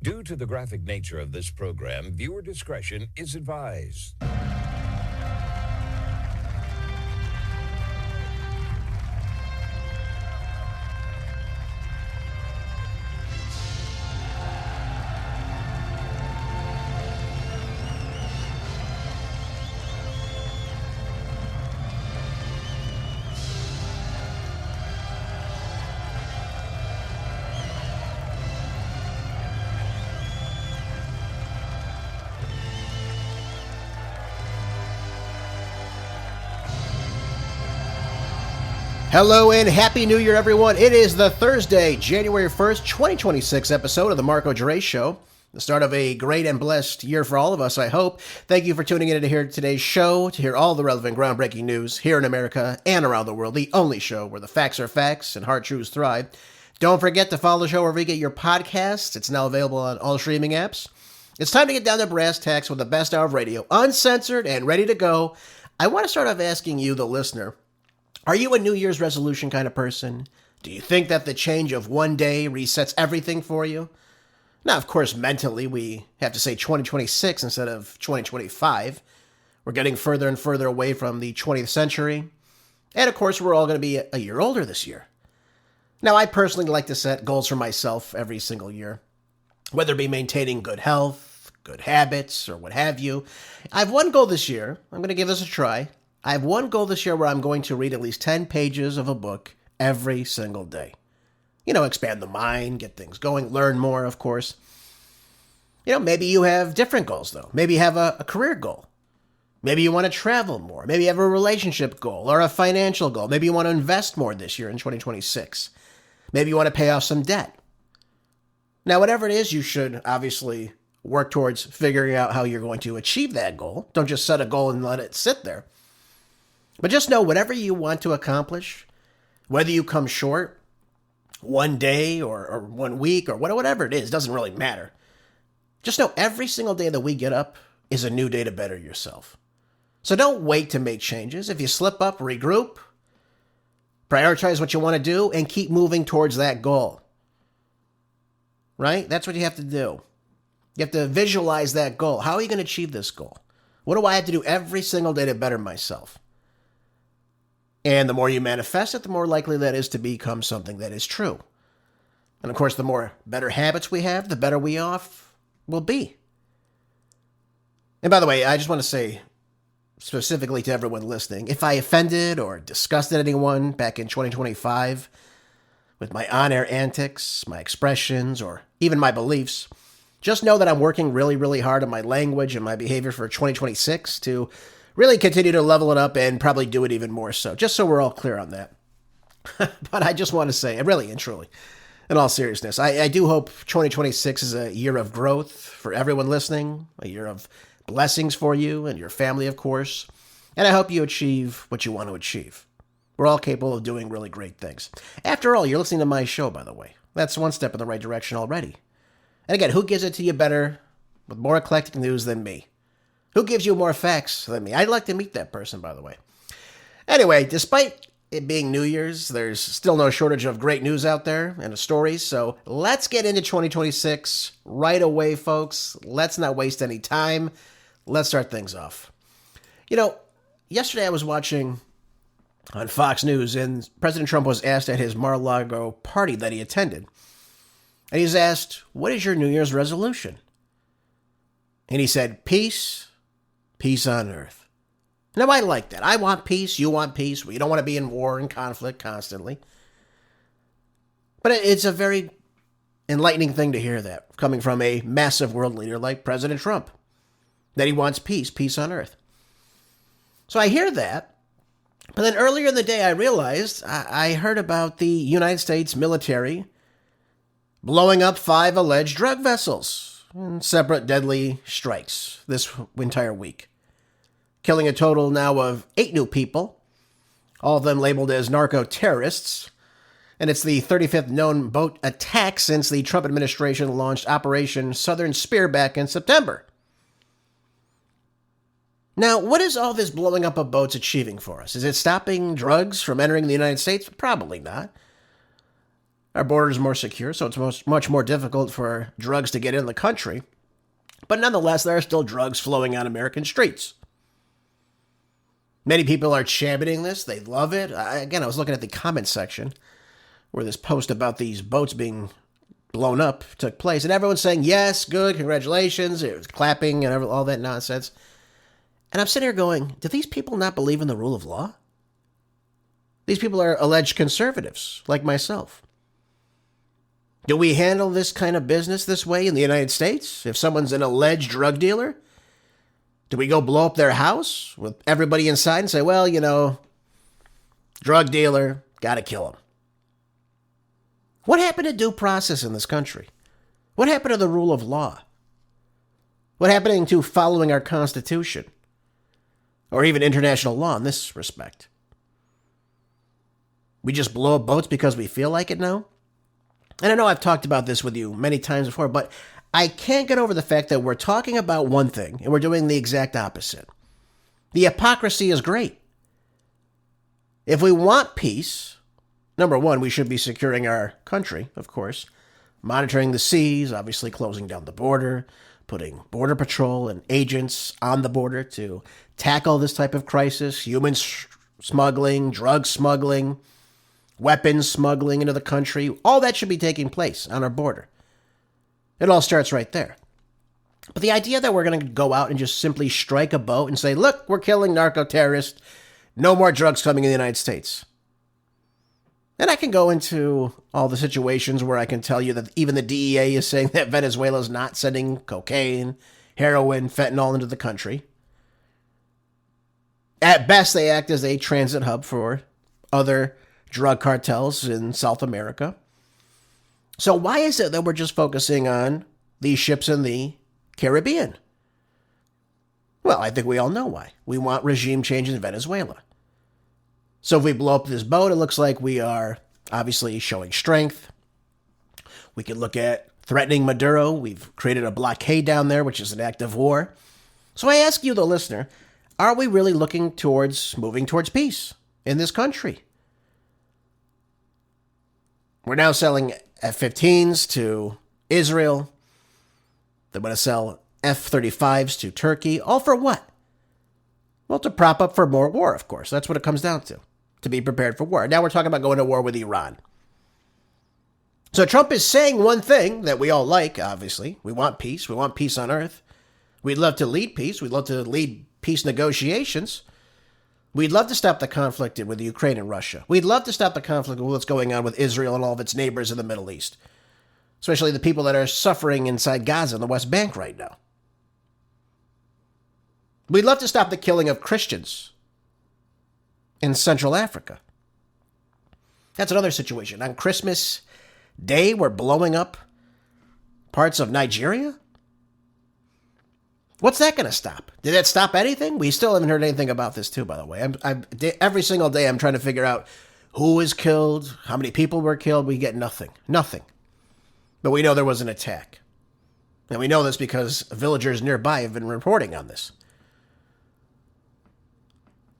Due to the graphic nature of this program, viewer discretion is advised. Hello and Happy New Year, everyone. It is the Thursday, January 1st, 2026 episode of the Marco Dre Show. The start of a great and blessed year for all of us, I hope. Thank you for tuning in to hear today's show, to hear all the relevant groundbreaking news here in America and around the world, the only show where the facts are facts and hard truths thrive. Don't forget to follow the show wherever you get your podcasts. It's now available on all streaming apps. It's time to get down to brass tacks with the best hour of radio, uncensored and ready to go. I want to start off asking you, the listener, are you a New Year's resolution kind of person? Do you think that the change of one day resets everything for you? Now, of course, mentally, we have to say 2026 instead of 2025. We're getting further and further away from the 20th century. And, of course, we're all going to be a year older this year. Now, I personally like to set goals for myself every single year, whether it be maintaining good health, good habits, or what have you. I have one goal this year. I'm going to give this a try. I have one goal this year where I'm going to read at least 10 pages of a book every single day. Expand the mind, get things going, learn more, of course. Maybe you have different goals, though. Maybe you have a career goal. Maybe you want to travel more. Maybe you have a relationship goal or a financial goal. Maybe you want to invest more this year in 2026. Maybe you want to pay off some debt. Now, whatever it is, you should obviously work towards figuring out how you're going to achieve that goal. Don't just set a goal and let it sit there. But just know whatever you want to accomplish, whether you come short one day or 1 week or whatever it is, doesn't really matter. Just know every single day that we get up is a new day to better yourself. So don't wait to make changes. If you slip up, regroup, prioritize what you want to do, and keep moving towards that goal. Right? That's what you have to do. You have to visualize that goal. How are you going to achieve this goal? What do I have to do every single day to better myself? And the more you manifest it, the more likely that is to become something that is true. And of course, the more better habits we have, the better we off will be. And by the way, I just want to say specifically to everyone listening, if I offended or disgusted anyone back in 2025 with my on-air antics, my expressions, or even my beliefs, just know that I'm working really, really hard on my language and my behavior for 2026 to really continue to level it up and probably do it even more so, just so we're all clear on that. But I just want to say, really and truly, in all seriousness, I do hope 2026 is a year of growth for everyone listening, a year of blessings for you and your family, of course, and I hope you achieve what you want to achieve. We're all capable of doing really great things. After all, you're listening to my show, by the way. That's one step in the right direction already. And again, who gives it to you better with more eclectic news than me? Who gives you more facts than me? I'd like to meet that person, by the way. Anyway, despite it being New Year's, there's still no shortage of great news out there and of stories. So let's get into 2026 right away, folks. Let's not waste any time. Let's start things off. Yesterday I was watching on Fox News, and President Trump was asked at his Mar-a-Lago party that he attended. And he was asked, what is your New Year's resolution? And he said, peace on earth. Now, I like that. I want peace. You want peace. We don't want to be in war and conflict constantly. But it's a very enlightening thing to hear that coming from a massive world leader like President Trump, that he wants peace on earth. So I hear that. But then earlier in the day, I realized I heard about the United States military blowing up 5 alleged drug vessels in separate deadly strikes this entire week, killing a total now of 8 new people, all of them labeled as narco-terrorists. And it's the 35th known boat attack since the Trump administration launched Operation Southern Spear back in September. Now, what is all this blowing up of boats achieving for us? Is it stopping drugs from entering the United States? Probably not. Our border is more secure, so it's much more difficult for drugs to get in the country. But nonetheless, there are still drugs flowing on American streets. Many people are championing this. They love it. I was looking at the comment section where this post about these boats being blown up took place, and everyone's saying, yes, good, congratulations, it was clapping and all that nonsense. And I'm sitting here going, do these people not believe in the rule of law? These people are alleged conservatives, like myself. Do we handle this kind of business this way in the United States? If someone's an alleged drug dealer, do we go blow up their house with everybody inside and say, well, drug dealer, gotta kill him? What happened to due process in this country? What happened to the rule of law? What happened to following our Constitution? Or even international law in this respect? We just blow up boats because we feel like it now? And I know I've talked about this with you many times before, but I can't get over the fact that we're talking about one thing and we're doing the exact opposite. The hypocrisy is great. If we want peace, number one, we should be securing our country, of course, monitoring the seas, obviously closing down the border, putting border patrol and agents on the border to tackle this type of crisis, human smuggling, drug smuggling, weapons smuggling into the country. All that should be taking place on our border. It all starts right there. But the idea that we're going to go out and just simply strike a boat and say, look, we're killing narco-terrorists, no more drugs coming in the United States. And I can go into all the situations where I can tell you that even the DEA is saying that Venezuela is not sending cocaine, heroin, fentanyl into the country. At best, they act as a transit hub for other drug cartels in South America. So why is it that we're just focusing on these ships in the Caribbean? Well, I think we all know why. We want regime change in Venezuela. So if we blow up this boat, it looks like we are obviously showing strength. We can look at threatening Maduro. We've created a blockade down there, which is an act of war. So I ask you, the listener, are we really moving towards peace in this country? We're now selling F-15s to Israel. They want to sell F-35s to Turkey. All for what? Well, to prop up for more war, of course. That's what it comes down to be prepared for war. Now we're talking about going to war with Iran. So Trump is saying one thing that we all like, obviously. We want peace. We want peace on earth. We'd love to lead peace. We'd love to lead peace negotiations. We'd love to stop the conflict with Ukraine and Russia. We'd love to stop the conflict with what's going on with Israel and all of its neighbors in the Middle East, especially the people that are suffering inside Gaza and the West Bank right now. We'd love to stop the killing of Christians in Central Africa. That's another situation. On Christmas Day, we're blowing up parts of Nigeria? What's that going to stop? Did that stop anything? We still haven't heard anything about this, too, by the way. Every single day I'm trying to figure out who was killed, how many people were killed. We get nothing. Nothing. But we know there was an attack. And we know this because villagers nearby have been reporting on this.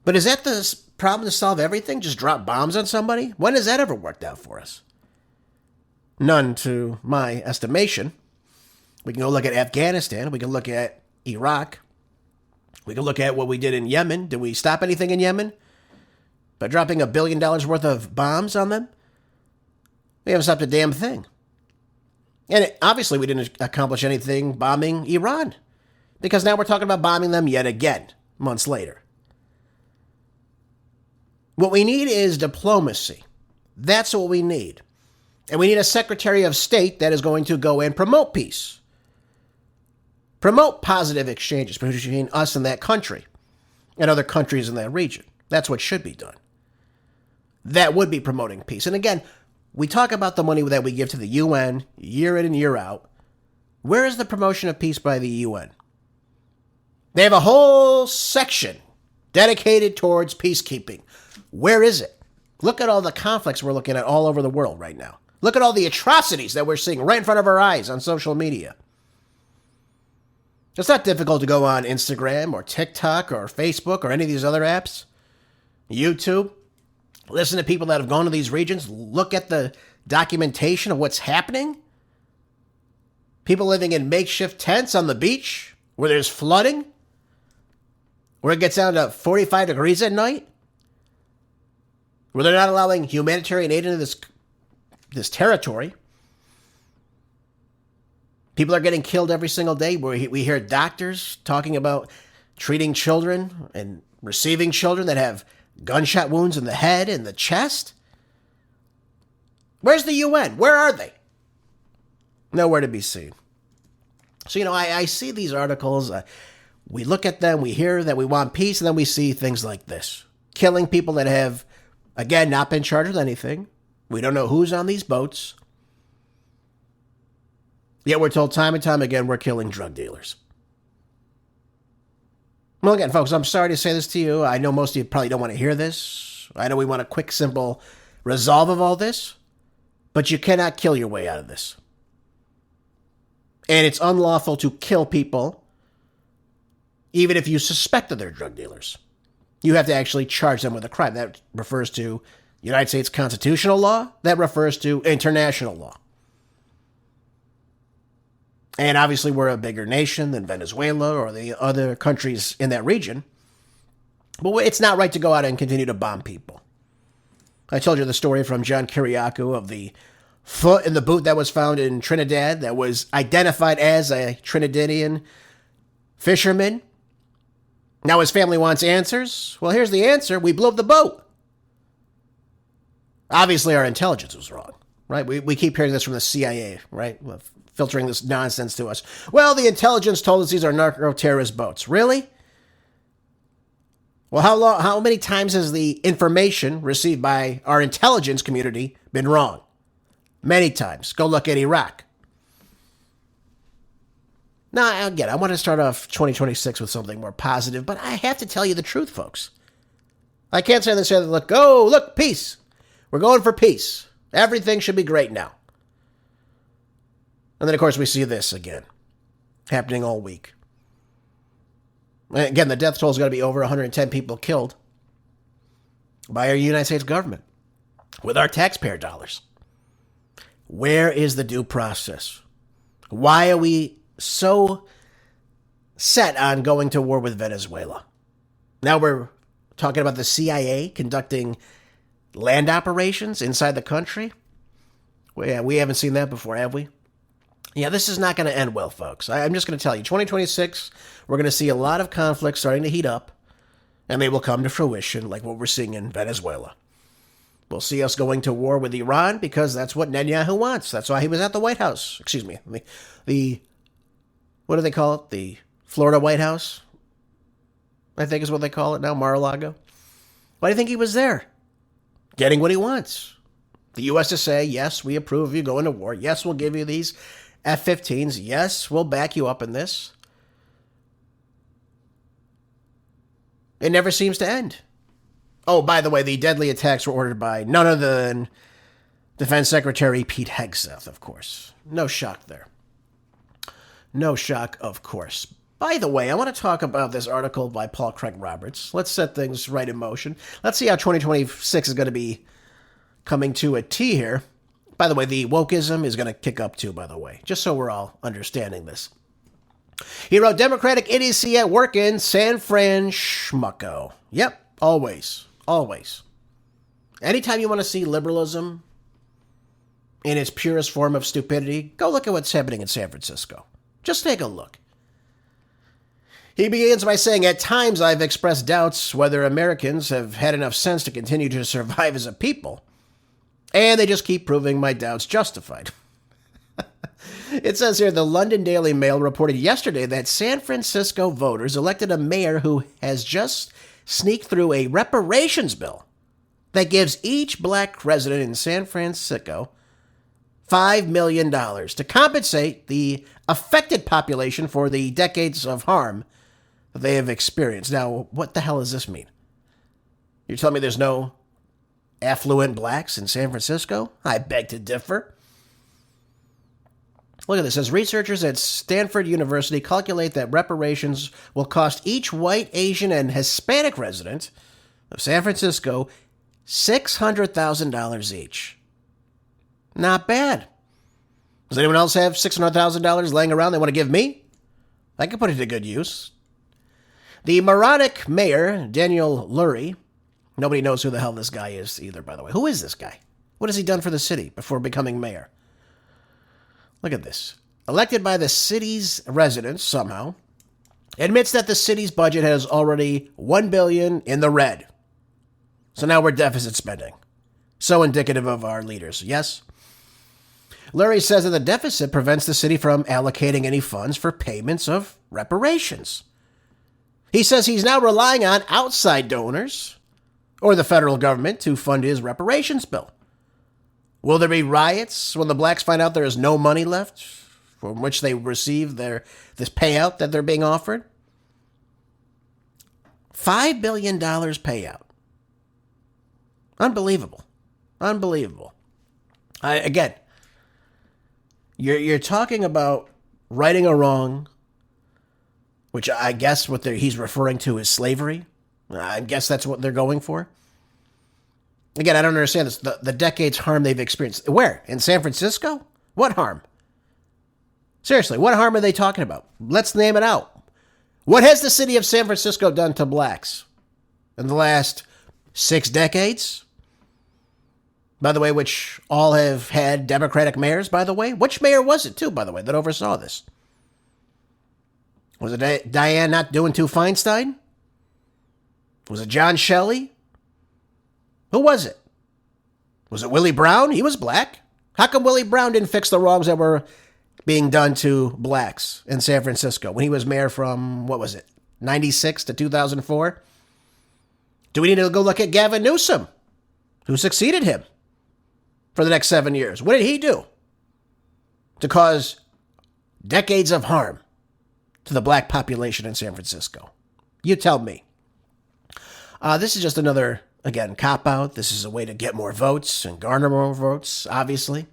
But is that the problem to solve everything? Just drop bombs on somebody? When has that ever worked out for us? None, to my estimation. We can go look at Afghanistan. We can look at Iraq. We can look at what we did in Yemen. Did we stop anything in Yemen? By dropping $1 billion worth of bombs on them? We haven't stopped a damn thing. And obviously we didn't accomplish anything bombing Iran. Because now we're talking about bombing them yet again, months later. What we need is diplomacy. That's what we need. And we need a Secretary of State that is going to go and promote peace. Promote positive exchanges between us and that country and other countries in that region. That's what should be done. That would be promoting peace. And again, we talk about the money that we give to the UN year in and year out. Where is the promotion of peace by the UN? They have a whole section dedicated towards peacekeeping. Where is it? Look at all the conflicts we're looking at all over the world right now. Look at all the atrocities that we're seeing right in front of our eyes on social media. It's not difficult to go on Instagram or TikTok or Facebook or any of these other apps. YouTube. Listen to people that have gone to these regions. Look at the documentation of what's happening? People living in makeshift tents on the beach where there's flooding, where it gets down to 45 degrees at night, where they're not allowing humanitarian aid into this territory. People are getting killed every single day. We hear doctors talking about treating children and receiving children that have gunshot wounds in the head and the chest. Where's the UN? Where are they? Nowhere to be seen. So, I see these articles. We look at them. We hear that we want peace. And then we see things like this. Killing people that have, again, not been charged with anything. We don't know who's on these boats. Yet we're told time and time again we're killing drug dealers. Well, again, folks, I'm sorry to say this to you. I know most of you probably don't want to hear this. I know we want a quick, simple resolve of all this. But you cannot kill your way out of this. And it's unlawful to kill people, even if you suspect that they're drug dealers. You have to actually charge them with a crime. That refers to United States constitutional law. That refers to international law. And obviously, we're a bigger nation than Venezuela or the other countries in that region. But it's not right to go out and continue to bomb people. I told you the story from John Kiriakou of the foot in the boot that was found in Trinidad that was identified as a Trinidadian fisherman. Now his family wants answers. Well, here's the answer. We blew up the boat. Obviously, our intelligence was wrong, right? We keep hearing this from the CIA, right? Filtering this nonsense to us. Well, the intelligence told us these are narco-terrorist boats. Really? Well, how many times has the information received by our intelligence community been wrong? Many times. Go look at Iraq. Now, again, I want to start off 2026 with something more positive, but I have to tell you the truth, folks. I can't say this, look, peace. We're going for peace. Everything should be great now. And then, of course, we see this again, happening all week. Again, the death toll is going to be over 110 people killed by our United States government with our taxpayer dollars. Where is the due process? Why are we so set on going to war with Venezuela? Now we're talking about the CIA conducting land operations inside the country. We haven't seen that before, have we? Yeah, this is not going to end well, folks. I'm just going to tell you, 2026, we're going to see a lot of conflicts starting to heat up, and they will come to fruition like what we're seeing in Venezuela. We'll see us going to war with Iran because that's what Netanyahu wants. That's why he was at the White House. Excuse me. The what do they call it? The Florida White House? I think is what they call it now, Mar-a-Lago. Why do you think he was there? Getting what he wants. The U.S. to say, yes, we approve of you going to war. Yes, we'll give you these F-15s. Yes, we'll back you up in this. It never seems to end. Oh, by the way, the deadly attacks were ordered by none other than Defense Secretary Pete Hegseth, of course. No shock there. No shock, of course. By the way, I want to talk about this article by Paul Craig Roberts. Let's set things right in motion. Let's see how 2026 is going to be coming to a T here. By the way, the wokeism is going to kick up too, by the way, just so we're all understanding this. He wrote, Democratic idiocy at work in San Fran schmucko. Yep, always. Always. Anytime you want to see liberalism in its purest form of stupidity, go look at what's happening in San Francisco. Just take a look. He begins by saying, at times I've expressed doubts whether Americans have had enough sense to continue to survive as a people, and they just keep proving my doubts justified. It says here, the London Daily Mail reported yesterday that San Francisco voters elected a mayor who has just sneaked through a reparations bill that gives each black resident in San Francisco $5 million to compensate the affected population for the decades of harm that they have experienced. Now, what the hell does this mean? You're telling me there's no affluent blacks in San Francisco? I beg to differ. Look at this. It says researchers at Stanford University calculate that reparations will cost each white, Asian, and Hispanic resident of San Francisco $600,000 each. Not bad. Does anyone else have $600,000 laying around they want to give me? I could put it to good use. The moronic mayor, Daniel Lurie, nobody knows who the hell this guy is either, by the way. Who is this guy? What has he done for the city before becoming mayor? Look at this. Elected by the city's residents somehow, admits that the city's budget has already $1 billion in the red. So now we're deficit spending. So indicative of our leaders, yes? Lurie says that the deficit prevents the city from allocating any funds for payments of reparations. He says he's now relying on outside donors or the federal government to fund his reparations bill. Will there be riots when the blacks find out there is no money left from which they receive this payout that they're being offered? $5 billion payout. Unbelievable. Unbelievable. Again, you're talking about righting a wrong, which I guess what he's referring to is slavery. I guess that's what they're going for. Again, I don't understand this. The decades harm they've experienced. Where? In San Francisco? What harm? Seriously, what harm are they talking about? Let's name it out. What has the city of San Francisco done to blacks in the last 6 decades? By the way, which all have had Democratic mayors, by the way. Which mayor was it, too, by the way, that oversaw this? Was it Diane not doing too Feinstein? Was it John Shelley? Who was it? Was it Willie Brown? He was black. How come Willie Brown didn't fix the wrongs that were being done to blacks in San Francisco when he was mayor from, 96 to 2004? Do we need to go look at Gavin Newsom, who succeeded him for the next 7 years? What did he do to cause decades of harm to the black population in San Francisco? You tell me. This is just another, again, cop-out. This is a way to get more votes and garner more votes, obviously.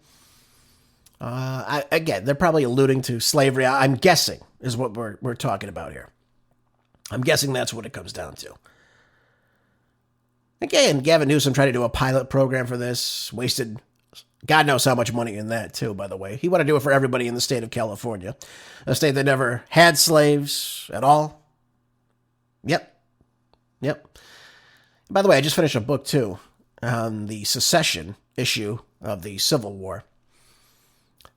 Again, they're probably alluding to slavery. I'm guessing is what we're talking about here. I'm guessing that's what it comes down to. Again, Gavin Newsom tried to do a pilot program for this. Wasted God knows how much money in that, too, by the way. He wanted to do it for everybody in the state of California, a state that never had slaves at all. Yep. By the way, I just finished a book, too, on the secession issue of the Civil War.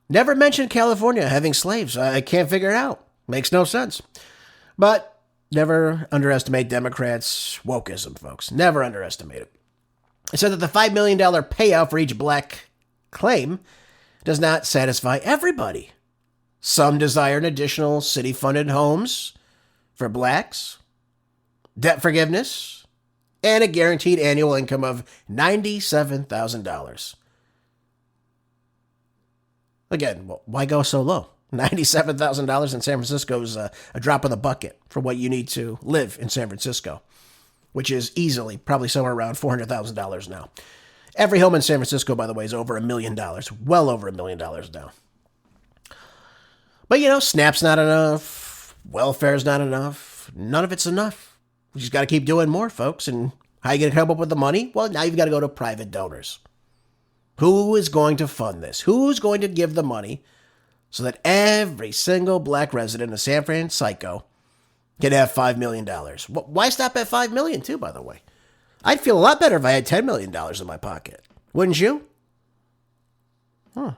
Never mentioned California having slaves. I can't figure it out. Makes no sense. But never underestimate Democrats' wokeism, folks. Never underestimate it. It said that the $5 million payout for each black claim does not satisfy everybody. Some desire an additional city-funded homes for blacks, debt forgiveness, and a guaranteed annual income of $97,000. Again, why go so low? $97,000 in San Francisco is a drop in the bucket for what you need to live in San Francisco, which is easily probably somewhere around $400,000 now. Every home in San Francisco, by the way, is over $1 million, well over $1 million now. But, SNAP's not enough. Welfare's not enough. None of it's enough. You just got to keep doing more, folks. And how are you going to come up with the money? Well, now you've got to go to private donors. Who is going to fund this? Who's going to give the money so that every single black resident of San Francisco can have $5 million? Why stop at $5 million, too, by the way? I'd feel a lot better if I had $10 million in my pocket. Wouldn't you? Would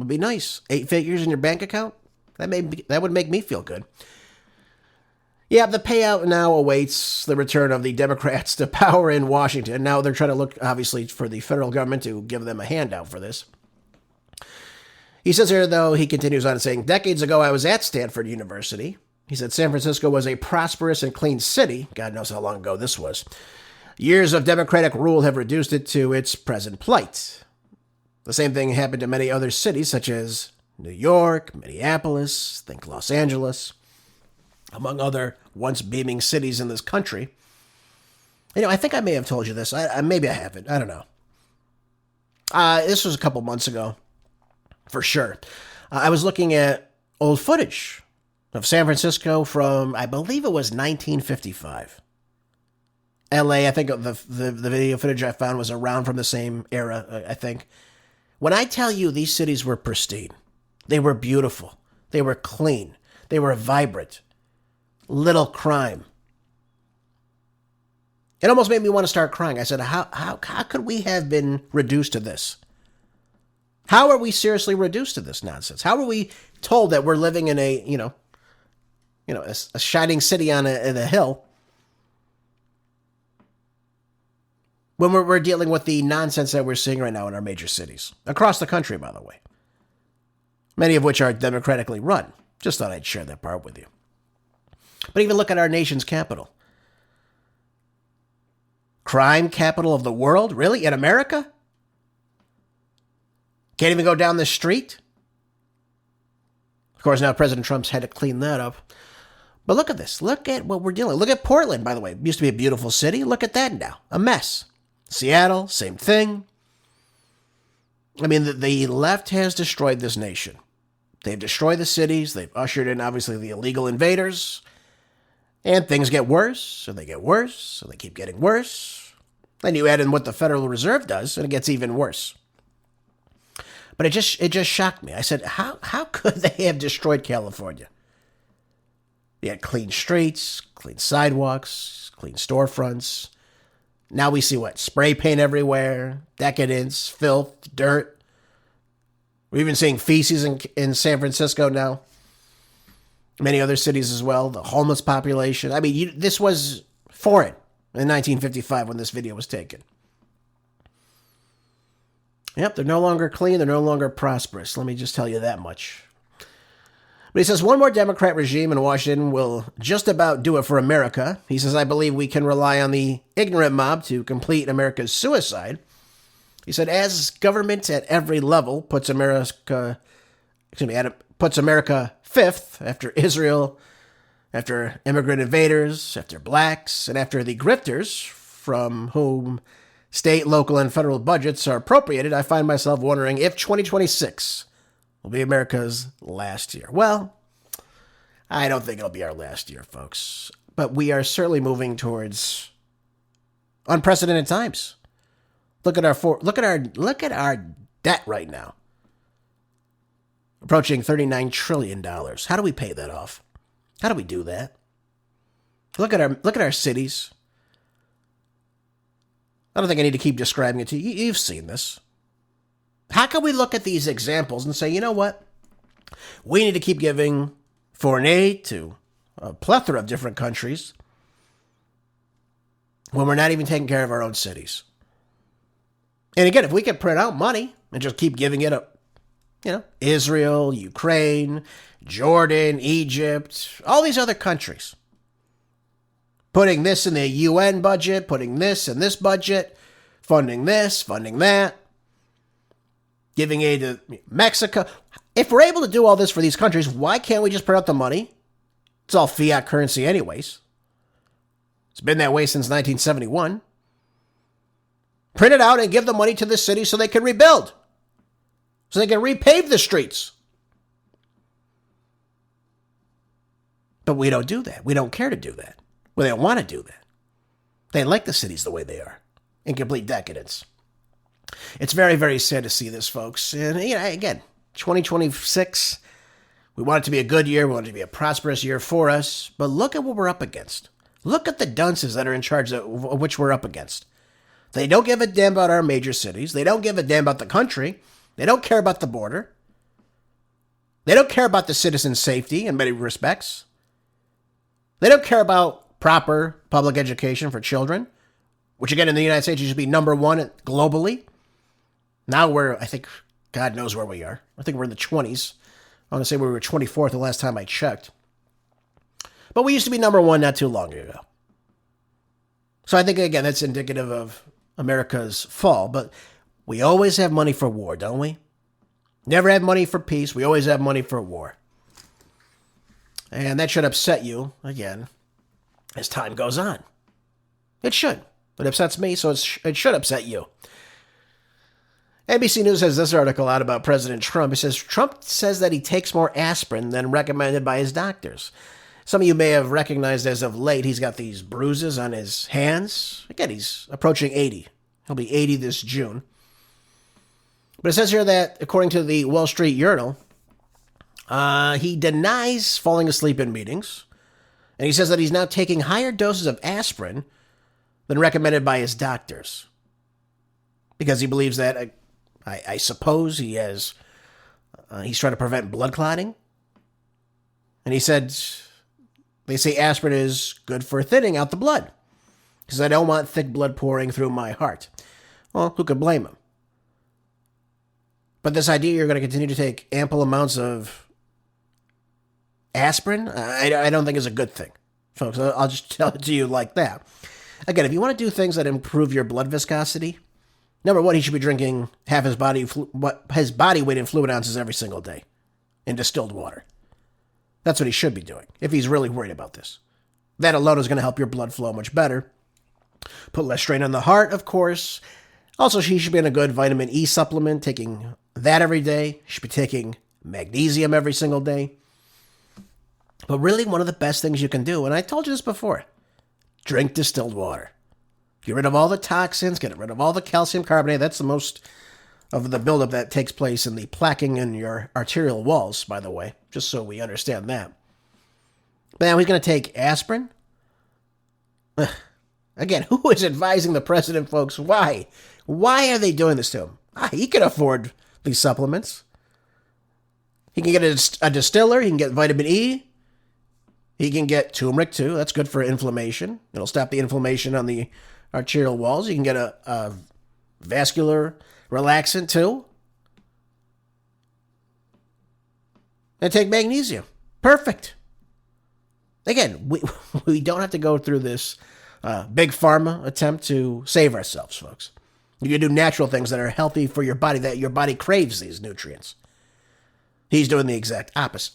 be nice. 8 figures in your bank account? That would make me feel good. Yeah, the payout now awaits the return of the Democrats to power in Washington. Now they're trying to look, obviously, for the federal government to give them a handout for this. He says here, though, he continues on saying, decades ago, I was at Stanford University. He said San Francisco was a prosperous and clean city. God knows how long ago this was. Years of Democratic rule have reduced it to its present plight. The same thing happened to many other cities, such as New York, Minneapolis, think Los Angeles, among other once beaming cities in this country. I think I may have told you this. Maybe I haven't. I don't know. This was a couple months ago, for sure. I was looking at old footage of San Francisco from, I believe it was 1955. LA, I think the video footage I found was around from the same era, I think, When I tell you these cities were pristine, they were beautiful, they were clean, they were vibrant, little crime. It almost made me want to start crying. I said, how could we have been reduced to this? How are we seriously reduced to this nonsense? How are we told that we're living in a shining city on a hill when we're dealing with the nonsense that we're seeing right now in our major cities across the country, by the way, many of which are democratically run. Just thought I'd share that part with you. But even look at our nation's capital. Crime capital of the world? Really? In America? Can't even go down the street? Of course, now President Trump's had to clean that up. But look at this. Look at what we're dealing with. Look at Portland, by the way. It used to be a beautiful city. Look at that now. A mess. Seattle, same thing. I mean, the left has destroyed this nation. They've destroyed the cities. They've ushered in, obviously, the illegal invaders. And things get worse, and they get worse, and they keep getting worse. Then you add in what the Federal Reserve does, and it gets even worse. But it just shocked me. I said, how could they have destroyed California? You had clean streets, clean sidewalks, clean storefronts. Now we see what? Spray paint everywhere, decadence, filth, dirt. We're even seeing feces in San Francisco now. Many other cities as well. The homeless population. I mean, this was foreign in 1955 when this video was taken. Yep, they're no longer clean. They're no longer prosperous. Let me just tell you that much. But he says, one more Democrat regime in Washington will just about do it for America. He says, I believe we can rely on the ignorant mob to complete America's suicide. He said, as government at every level puts America fifth after Israel, after immigrant invaders, after blacks, and after the grifters from whom state, local, and federal budgets are appropriated, I find myself wondering if 2026 will be America's last year. Well, I don't think it'll be our last year, folks. But we are certainly moving towards unprecedented times. Look at our debt right now. Approaching $39 trillion. How do we pay that off? How do we do that? Look at our cities. I don't think I need to keep describing it to you. You've seen this. How can we look at these examples and say, you know what? We need to keep giving foreign aid to a plethora of different countries when we're not even taking care of our own cities. And again, if we could print out money and just keep giving it up, Israel, Ukraine, Jordan, Egypt, all these other countries, putting this in the UN budget, putting this in this budget, funding this, funding that, giving aid to Mexico. If we're able to do all this for these countries, why can't we just print out the money? It's all fiat currency anyways. It's been that way since 1971. Print it out and give the money to the city so they can rebuild. So they can repave the streets. But we don't do that. We don't care to do that. Well, they don't want to do that. They like the cities the way they are, in complete decadence. It's very, very sad to see this, folks. And, again, 2026, we want it to be a good year. We want it to be a prosperous year for us. But look at what we're up against. Look at the dunces that are in charge of which we're up against. They don't give a damn about our major cities. They don't give a damn about the country. They don't care about the border. They don't care about the citizens' safety in many respects. They don't care about proper public education for children, which again in the United States used to be number one globally. Now I think, God knows where we are. I think we're in the 20s. I want to say we were 24th the last time I checked. But we used to be number one not too long ago. So I think, again, that's indicative of America's fall. But we always have money for war, don't we? Never have money for peace. We always have money for war. And that should upset you, again, as time goes on. It should. It upsets me, so it should upset you. NBC News has this article out about President Trump. It says, Trump says that he takes more aspirin than recommended by his doctors. Some of you may have recognized as of late, he's got these bruises on his hands. Again, he's approaching 80. He'll be 80 this June. But it says here that, according to the Wall Street Journal, he denies falling asleep in meetings. And he says that he's now taking higher doses of aspirin than recommended by his doctors. Because he believes that, I suppose, he's trying to prevent blood clotting. And he said, they say aspirin is good for thinning out the blood. Because I don't want thick blood pouring through my heart. Well, who could blame him? But this idea you're going to continue to take ample amounts of aspirin, I don't think is a good thing. Folks, I'll just tell it to you like that. Again, if you want to do things that improve your blood viscosity, number one, he should be drinking half his body weight in fluid ounces every single day in distilled water. That's what he should be doing if he's really worried about this. That alone is going to help your blood flow much better. Put less strain on the heart, of course. Also, he should be on a good vitamin E supplement, taking that every day. He should be taking magnesium every single day. But really, one of the best things you can do, and I told you this before, drink distilled water. Get rid of all the toxins, get rid of all the calcium carbonate. That's the most of the buildup that takes place in the plaquing in your arterial walls, by the way, just so we understand that. But now he's going to take aspirin? Again, who is advising the president, folks? Why? Why are they doing this to him? He can afford these supplements. He can get a distiller. He can get vitamin E. He can get turmeric, too. That's good for inflammation. It'll stop the inflammation on the arterial walls. You can get a vascular relaxant, too. And take magnesium. Perfect. Again, we don't have to go through this big pharma attempt to save ourselves, folks. You can do natural things that are healthy for your body, that your body craves these nutrients. He's doing the exact opposite.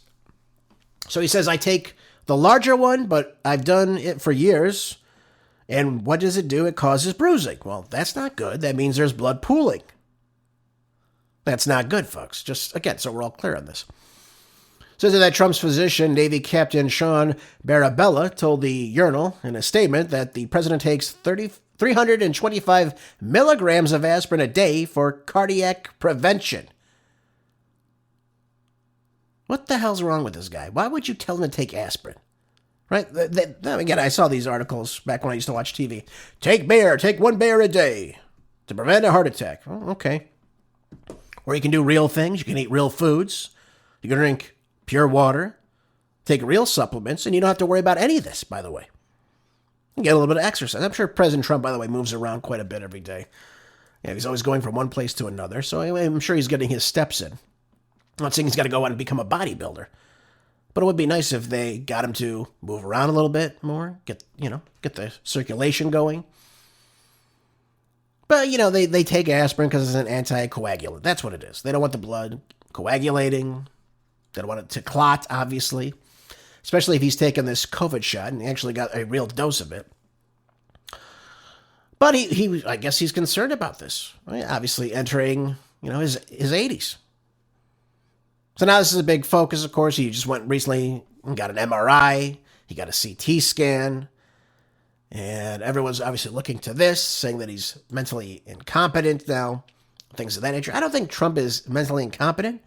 So he says, I take the larger one, but I've done it for years. And what does it do? It causes bruising. Well, that's not good. That means there's blood pooling. That's not good, folks. Just, again, so we're all clear on this. Says that Trump's physician, Navy Captain Sean Barabella, told the Journal in a statement that the president takes 325 milligrams of aspirin a day for cardiac prevention. What the hell's wrong with this guy? Why would you tell him to take aspirin? Right? Again, I saw these articles back when I used to watch TV. Take 1 bear a day to prevent a heart attack. Oh, okay. Or you can do real things. You can eat real foods. You can drink pure water, take real supplements, and you don't have to worry about any of this, by the way. You get a little bit of exercise. I'm sure President Trump, by the way, moves around quite a bit every day. Yeah, he's always going from one place to another, so I'm sure he's getting his steps in. I'm not saying he's got to go out and become a bodybuilder, but it would be nice if they got him to move around a little bit more, get the circulation going. But, they take aspirin because it's an anticoagulant. That's what it is. They don't want the blood coagulating. They don't want it to clot, obviously, especially if he's taken this COVID shot and actually got a real dose of it. But I guess he's concerned about this. Right? Obviously entering, his 80s. So now this is a big focus, of course. He just went recently and got an MRI. He got a CT scan. And everyone's obviously looking to this, saying that he's mentally incompetent now, things of that nature. I don't think Trump is mentally incompetent.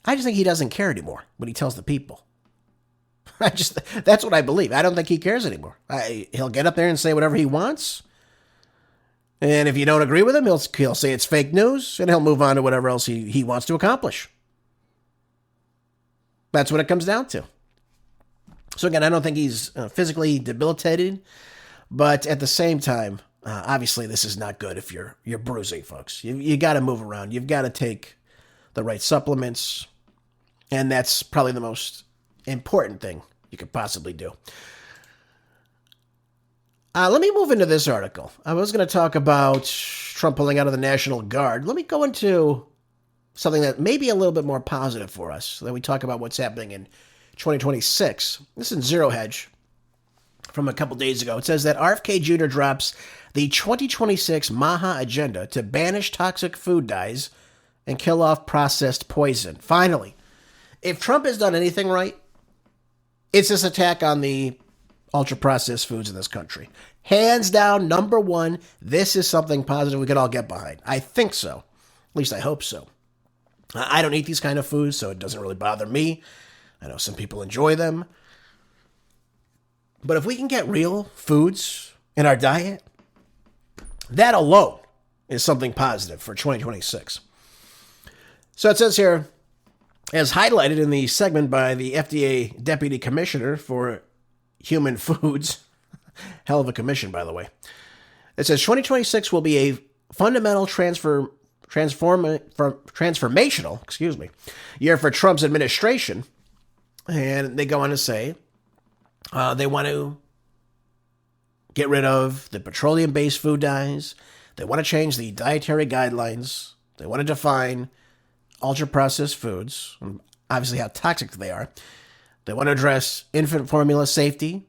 I just think he doesn't care anymore when he tells the people. That's what I believe. I don't think he cares anymore. He'll get up there and say whatever he wants. And if you don't agree with him, he'll say it's fake news, and he'll move on to whatever else he wants to accomplish. That's what it comes down to. So again, I don't think he's physically debilitated, but at the same time, obviously this is not good if you're bruising, folks. You got to move around. You've got to take the right supplements, and that's probably the most important thing you could possibly do. Let me move into this article. I was going to talk about Trump pulling out of the National Guard. Let me go into something that may be a little bit more positive for us, so that we talk about what's happening in 2026. This is ZeroHedge from a couple days ago. It says that RFK Jr. drops the 2026 MAHA agenda to banish toxic food dyes and kill off processed poison. Finally, if Trump has done anything right, it's this attack on the ultra-processed foods in this country. Hands down, number one, this is something positive we could all get behind. I think so. least I hope so. I don't eat these kind of foods, so it doesn't really bother me. I know some people enjoy them. But if we can get real foods in our diet, that alone is something positive for 2026. So it says here, as highlighted in the segment by the FDA Deputy Commissioner for Human Foods, hell of a commission, by the way. It says 2026 will be a fundamental transformational year for Trump's administration. And they go on to say they want to get rid of the petroleum-based food dyes. They want to change the dietary guidelines. They want to define ultra-processed foods, and obviously how toxic they are. They want to address infant formula safety.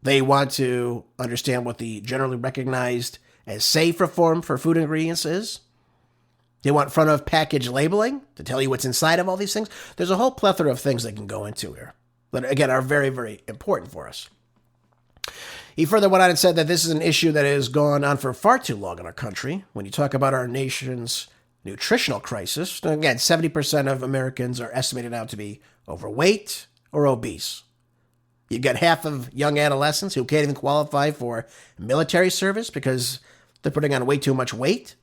They want to understand what the generally recognized as safe reform for food ingredients is. They want front-of-package labeling to tell you what's inside of all these things. There's a whole plethora of things they can go into here that, again, are very, very important for us. He further went on and said that this is an issue that has gone on for far too long in our country. When you talk about our nation's nutritional crisis, again, 70% of Americans are estimated now to be overweight or obese. You got half of young adolescents who can't even qualify for military service because they're putting on way too much weight.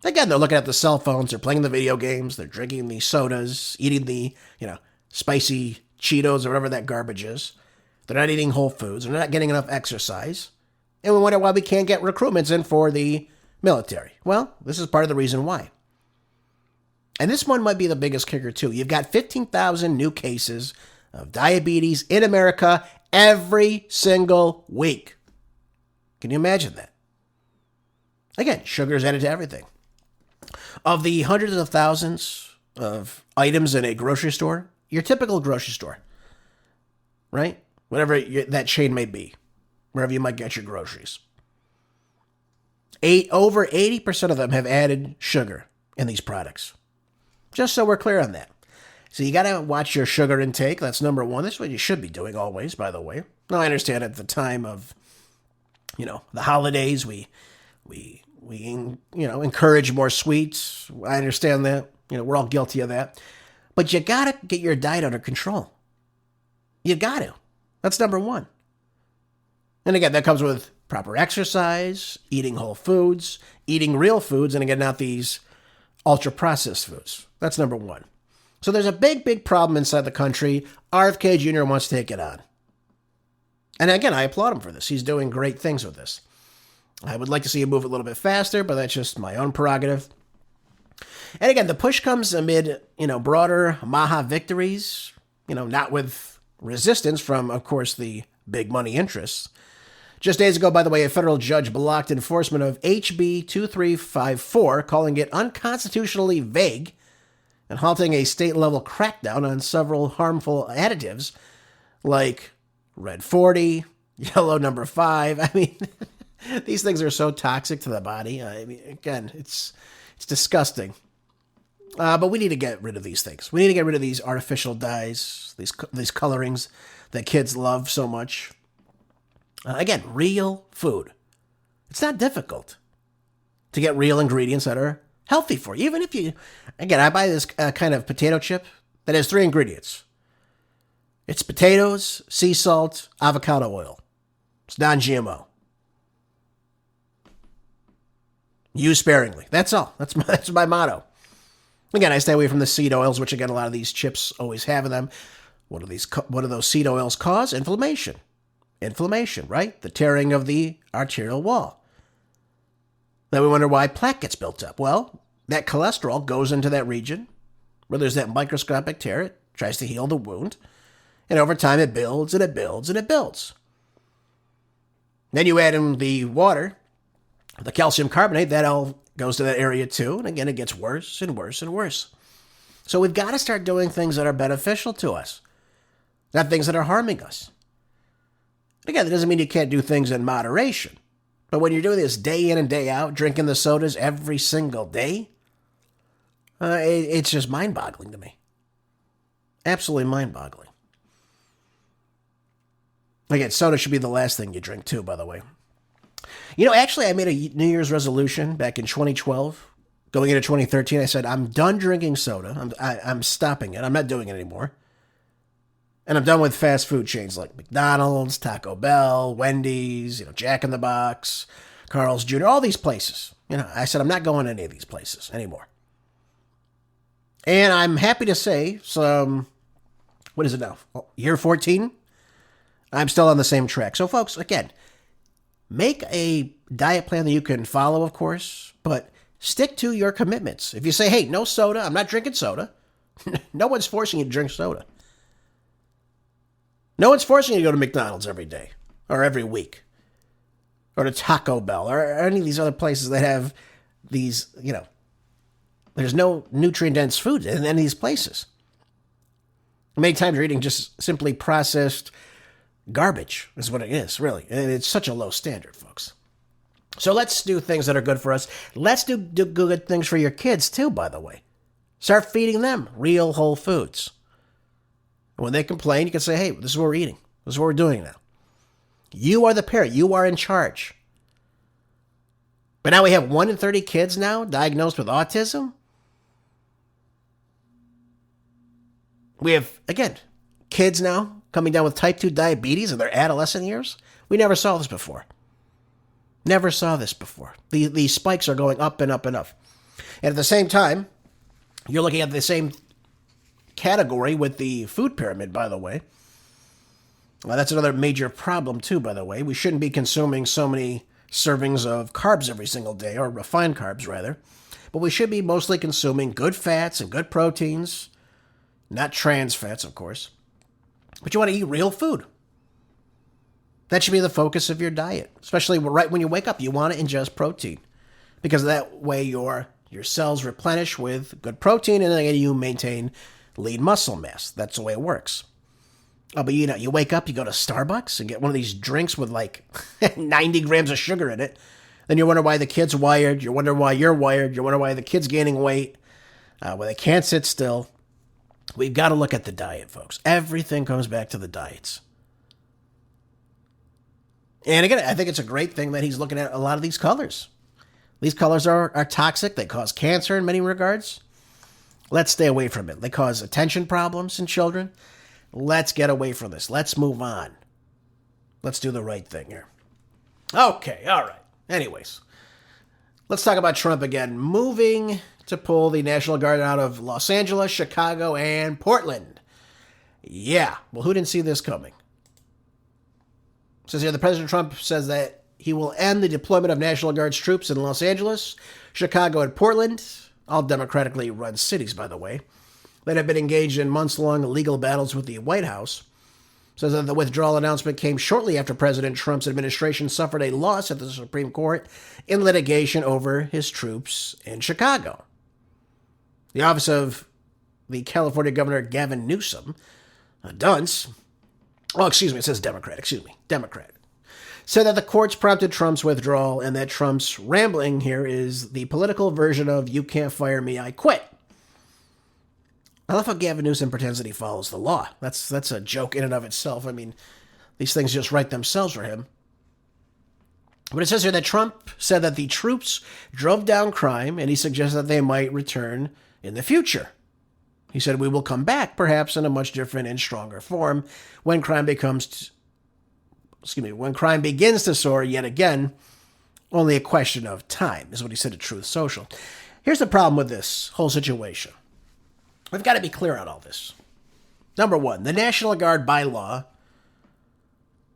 Again, they're looking at the cell phones, they're playing the video games, they're drinking the sodas, eating the, spicy Cheetos or whatever that garbage is. They're not eating whole foods, they're not getting enough exercise. And we wonder why we can't get recruitments in for the military. Well, this is part of the reason why. And this one might be the biggest kicker too. You've got 15,000 new cases of diabetes in America every single week. Can you imagine that? Again, sugar is added to everything. Of the hundreds of thousands of items in a grocery store, your typical grocery store, right? Whatever that chain may be, wherever you might get your groceries. Over 80% of them have added sugar in these products. Just so we're clear on that. So you got to watch your sugar intake. That's number one. That's what you should be doing always, by the way. Now, I understand at the time of, the holidays, we encourage more sweets. I understand that. We're all guilty of that. But you got to get your diet under control. You got to. That's number one. And again, that comes with proper exercise, eating whole foods, eating real foods, and again, not these ultra-processed foods. That's number one. So there's a big, big problem inside the country. RFK Jr. wants to take it on. And again, I applaud him for this. He's doing great things with this. I would like to see him move a little bit faster, but that's just my own prerogative. And again, the push comes amid, broader MAHA victories, not with resistance from, of course, the big money interests. Just days ago, by the way, a federal judge blocked enforcement of HB 2354, calling it unconstitutionally vague and halting a state-level crackdown on several harmful additives like red 40, yellow number 5. I mean, these things are so toxic to the body. I mean, again, it's disgusting. But we need to get rid of these things. We need to get rid of these artificial dyes, these colorings that kids love so much. Again, real food. It's not difficult to get real ingredients that are healthy for you. Even if you, again, I buy this kind of potato chip that has 3 ingredients. It's potatoes, sea salt, avocado oil. It's non-GMO. Use sparingly. That's all. That's my motto. Again, I stay away from the seed oils, which again, a lot of these chips always have in them. What do those seed oils cause? Inflammation. Inflammation, right? The tearing of the arterial wall. Then we wonder why plaque gets built up. Well, that cholesterol goes into that region where there's that microscopic tear. It tries to heal the wound. And over time, it builds and it builds and it builds. Then you add in the water, the calcium carbonate, that all goes to that area too. And again, it gets worse and worse and worse. So we've got to start doing things that are beneficial to us, not things that are harming us. Again, that doesn't mean you can't do things in moderation. But when you're doing this day in and day out, drinking the sodas every single day, it's just mind-boggling to me. Absolutely mind-boggling. Again, soda should be the last thing you drink too, by the way. Actually, I made a New Year's resolution back in 2012 Going into 2013, I said, I'm done drinking soda. I'm stopping it. I'm not doing it anymore. And I'm done with fast food chains like McDonald's, Taco Bell, Wendy's, Jack in the Box, Carl's Jr., all these places. I said, I'm not going to any of these places anymore. And I'm happy to say, what is it now? Year 14? I'm still on the same track. So, folks, again, make a diet plan that you can follow, of course, but stick to your commitments. If you say, hey, no soda, I'm not drinking soda, no one's forcing you to drink soda. No one's forcing you to go to McDonald's every day or every week or to Taco Bell or any of these other places that have these, there's no nutrient-dense food in any of these places. Many times you're eating just simply processed garbage is what it is, really. And it's such a low standard, folks. So let's do things that are good for us. Let's do good things for your kids, too, by the way. Start feeding them real whole foods. When they complain, you can say, hey, this is what we're eating. This is what we're doing now. You are the parent. You are in charge. But now we have 1 in 30 kids now diagnosed with autism. We have, again, kids now coming down with type 2 diabetes in their adolescent years. We never saw this before. Never saw this before. These spikes are going up and up and up. And at the same time, you're looking at the same category with the food pyramid, by the way. Well, that's another major problem, too, by the way. We shouldn't be consuming so many servings of carbs every single day, or refined carbs, rather. But we should be mostly consuming good fats and good proteins, not trans fats, of course. But you want to eat real food. That should be the focus of your diet, especially right when you wake up. You want to ingest protein because that way your cells replenish with good protein and then you maintain lean muscle mass. That's the way it works. Oh, but you wake up, you go to Starbucks and get one of these drinks with like 90 grams of sugar in it. Then you wonder why the kid's wired. You wonder why you're wired. You wonder why the kid's gaining weight, why they can't sit still. We've got to look at the diet, folks. Everything comes back to the diets. And again, I think it's a great thing that he's looking at a lot of these colors. These colors are toxic. They cause cancer in many regards. Let's stay away from it. They cause attention problems in children. Let's get away from this. Let's move on. Let's do the right thing here. Okay, all right. Anyways, let's talk about Trump again. Moving to pull the National Guard out of Los Angeles, Chicago, and Portland. Yeah, well, who didn't see this coming? It says here, the President Trump says that he will end the deployment of National Guard's troops in Los Angeles, Chicago, and Portland, all democratically run cities, by the way, that have been engaged in months-long legal battles with the White House. Says that the withdrawal announcement came shortly after President Trump's administration suffered a loss at the Supreme Court in litigation over his troops in Chicago. The office of the California Governor Gavin Newsom, Dunce, it says Democrat, Democrat, said that the courts prompted Trump's withdrawal and that Trump's rambling here is the political version of "you can't fire me, I quit." I love how Gavin Newsom pretends that he follows the law. That's a joke in and of itself. I mean, these things just write themselves for him. But it says here that Trump said that the troops drove down crime, and he suggested that they might return in the future. He said, we will come back, perhaps in a much different and stronger form, when crime begins to soar yet again. Only a question of time, is what he said to Truth Social. Here's the problem with this whole situation. We've got to be clear on all this. Number one, the National Guard by law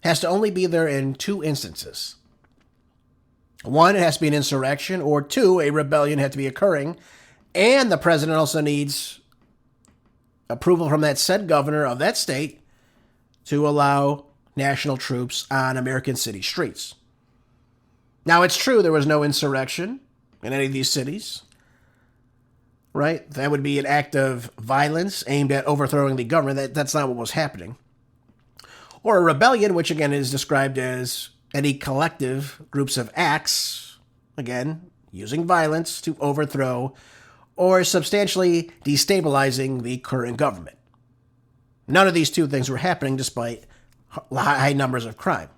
has to only be there in 2 instances. 1, it has to be an insurrection, or 2, a rebellion had to be occurring, and the president also needs approval from that said governor of that state to allow national troops on American city streets. Now, it's true there was no insurrection in any of these cities, right? That would be an act of violence aimed at overthrowing the government. That's not what was happening. Or a rebellion, which again is described as any collective groups of acts, again, using violence to overthrow or substantially destabilizing the current government. None of these 2 things were happening despite high numbers of crime.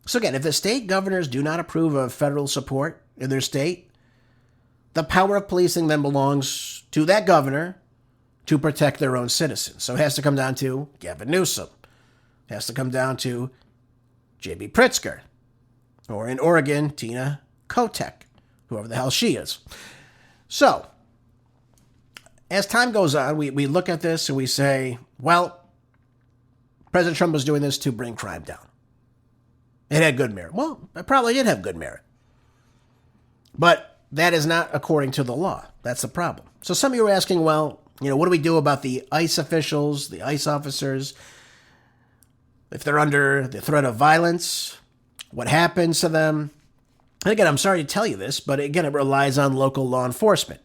So again, if the state governors do not approve of federal support in their state, the power of policing then belongs to that governor to protect their own citizens. So it has to come down to Gavin Newsom. It has to come down to J.B. Pritzker. Or in Oregon, Tina Kotek, whoever the hell she is. So, as time goes on, we look at this and we say, well, President Trump was doing this to bring crime down. It had good merit. Well, it probably did have good merit. But that is not according to the law. That's the problem. So some of you are asking, well, what do we do about the ICE officials, the ICE officers? If they're under the threat of violence, what happens to them? And again, I'm sorry to tell you this, but again, it relies on local law enforcement,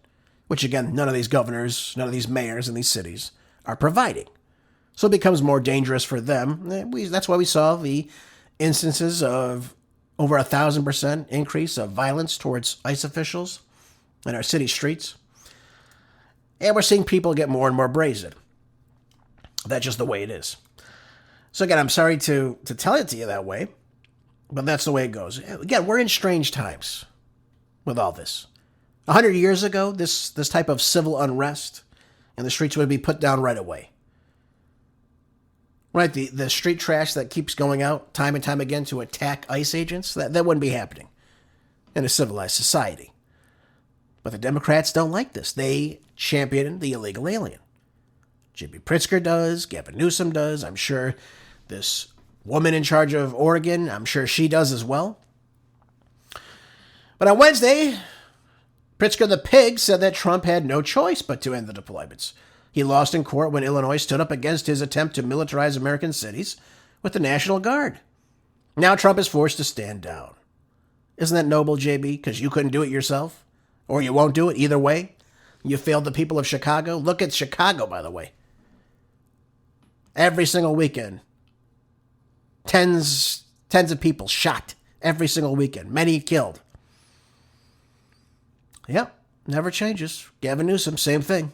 which again, none of these governors, none of these mayors in these cities are providing. So it becomes more dangerous for them. That's why we saw the instances of over 1,000% increase of violence towards ICE officials in our city streets. And we're seeing people get more and more brazen. That's just the way it is. So again, I'm sorry to tell it to you that way, but that's the way it goes. Again, we're in strange times with all this. 100 years ago, this type of civil unrest in the streets would be put down right away. Right, the street trash that keeps going out time and time again to attack ICE agents, that wouldn't be happening in a civilized society. But the Democrats don't like this. They champion the illegal alien. J.B. Pritzker does, Gavin Newsom does, I'm sure this woman in charge of Oregon, I'm sure she does as well. But on Wednesday, Pritzker the pig said that Trump had no choice but to end the deployments. He lost in court when Illinois stood up against his attempt to militarize American cities with the National Guard. Now Trump is forced to stand down. Isn't that noble, JB? Because you couldn't do it yourself? Or you won't do it either way? You failed the people of Chicago? Look at Chicago, by the way. Every single weekend. Tens of people shot every single weekend. Many killed. Yep, never changes. Gavin Newsom, same thing.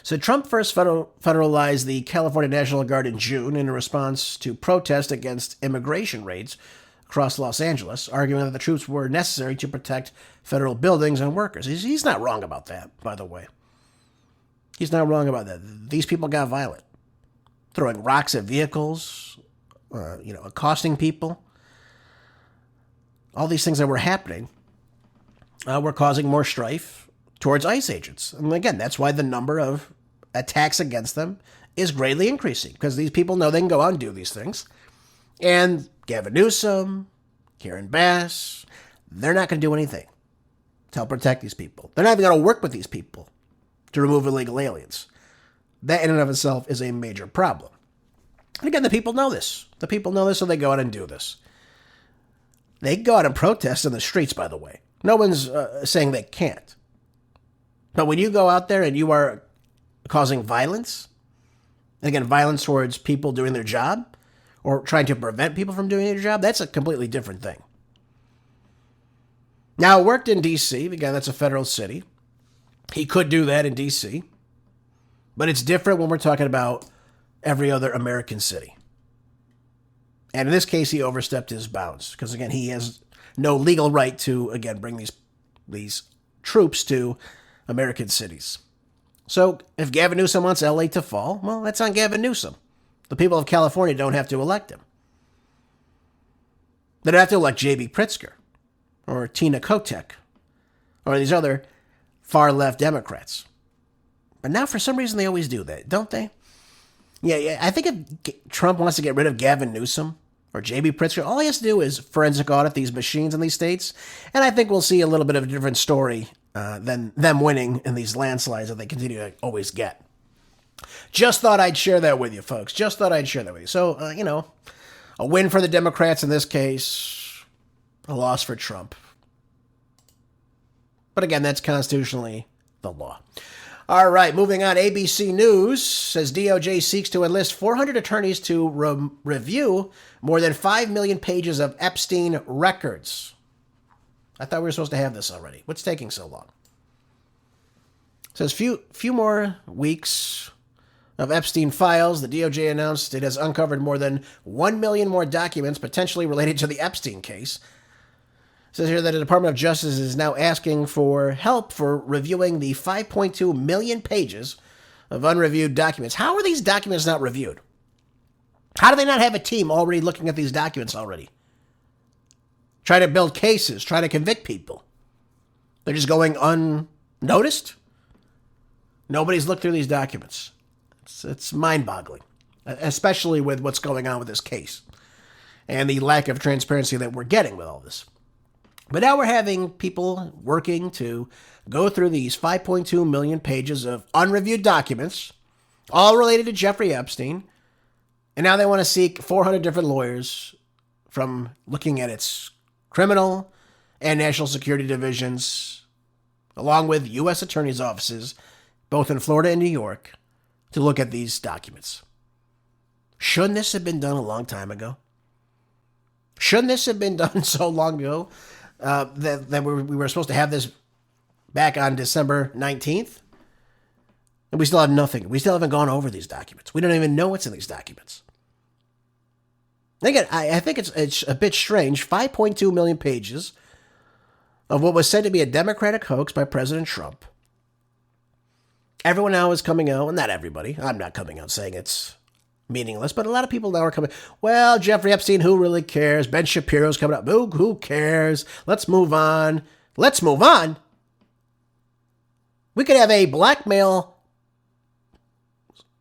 So Trump first federalized the California National Guard in June in response to protests against immigration raids across Los Angeles, arguing that the troops were necessary to protect federal buildings and workers. He's not wrong about that, by the way. He's not wrong about that. These people got violent, throwing rocks at vehicles, accosting people. All these things that were happening were causing more strife towards ICE agents. And again, that's why the number of attacks against them is greatly increasing, because these people know they can go out and do these things. And Gavin Newsom, Karen Bass, they're not going to do anything to help protect these people. They're not even going to work with these people to remove illegal aliens. That in and of itself is a major problem. And again, the people know this. The people know this, so they go out and do this. They go out and protest in the streets, by the way. No one's saying they can't. But when you go out there and you are causing violence, again, violence towards people doing their job or trying to prevent people from doing their job, that's a completely different thing. Now, it worked in D.C. Again, that's a federal city. He could do that in D.C. But it's different when we're talking about every other American city. And in this case, he overstepped his bounds because, again, he has no legal right to, again, bring these troops to American cities. So if Gavin Newsom wants LA to fall, well, that's on Gavin Newsom. The people of California don't have to elect him. They don't have to elect J.B. Pritzker or Tina Kotek or these other far-left Democrats. But now, for some reason, they always do that, don't they? Yeah, I think if Trump wants to get rid of Gavin Newsom or J.B. Pritzker, all he has to do is forensic audit these machines in these states, and I think we'll see a little bit of a different story than them winning in these landslides that they continue to always get. Just thought I'd share that with you, folks. Just thought I'd share that with you. So, a win for the Democrats in this case, a loss for Trump. But again, that's constitutionally the law. All right, moving on. ABC News says DOJ seeks to enlist 400 attorneys to review more than 5 million pages of Epstein records. I thought we were supposed to have this already. What's taking so long? It says few more weeks of Epstein files. The DOJ announced it has uncovered more than 1 million more documents potentially related to the Epstein case. It says here that the Department of Justice is now asking for help for reviewing the 5.2 million pages of unreviewed documents. How are these documents not reviewed? How do they not have a team already looking at these documents already? Try to build cases, try to convict people. They're just going unnoticed? Nobody's looked through these documents. It's mind-boggling, especially with what's going on with this case and the lack of transparency that we're getting with all this. But now we're having people working to go through these 5.2 million pages of unreviewed documents, all related to Jeffrey Epstein. And now they want to seek 400 different lawyers from looking at its criminal and national security divisions, along with U.S. attorneys' offices, both in Florida and New York, to look at these documents. Shouldn't this have been done a long time ago? Shouldn't this have been done so long ago that we were supposed to have this back on December 19th? And we still have nothing. We still haven't gone over these documents. We don't even know what's in these documents. Again, I think it's a bit strange. 5.2 million pages of what was said to be a Democratic hoax by President Trump. Everyone now is coming out, well, not everybody. I'm not coming out saying it's meaningless, but a lot of people now are coming, well, Jeffrey Epstein, who really cares? Ben Shapiro's coming up. Who cares? Let's move on. Let's move on? We could have a blackmail.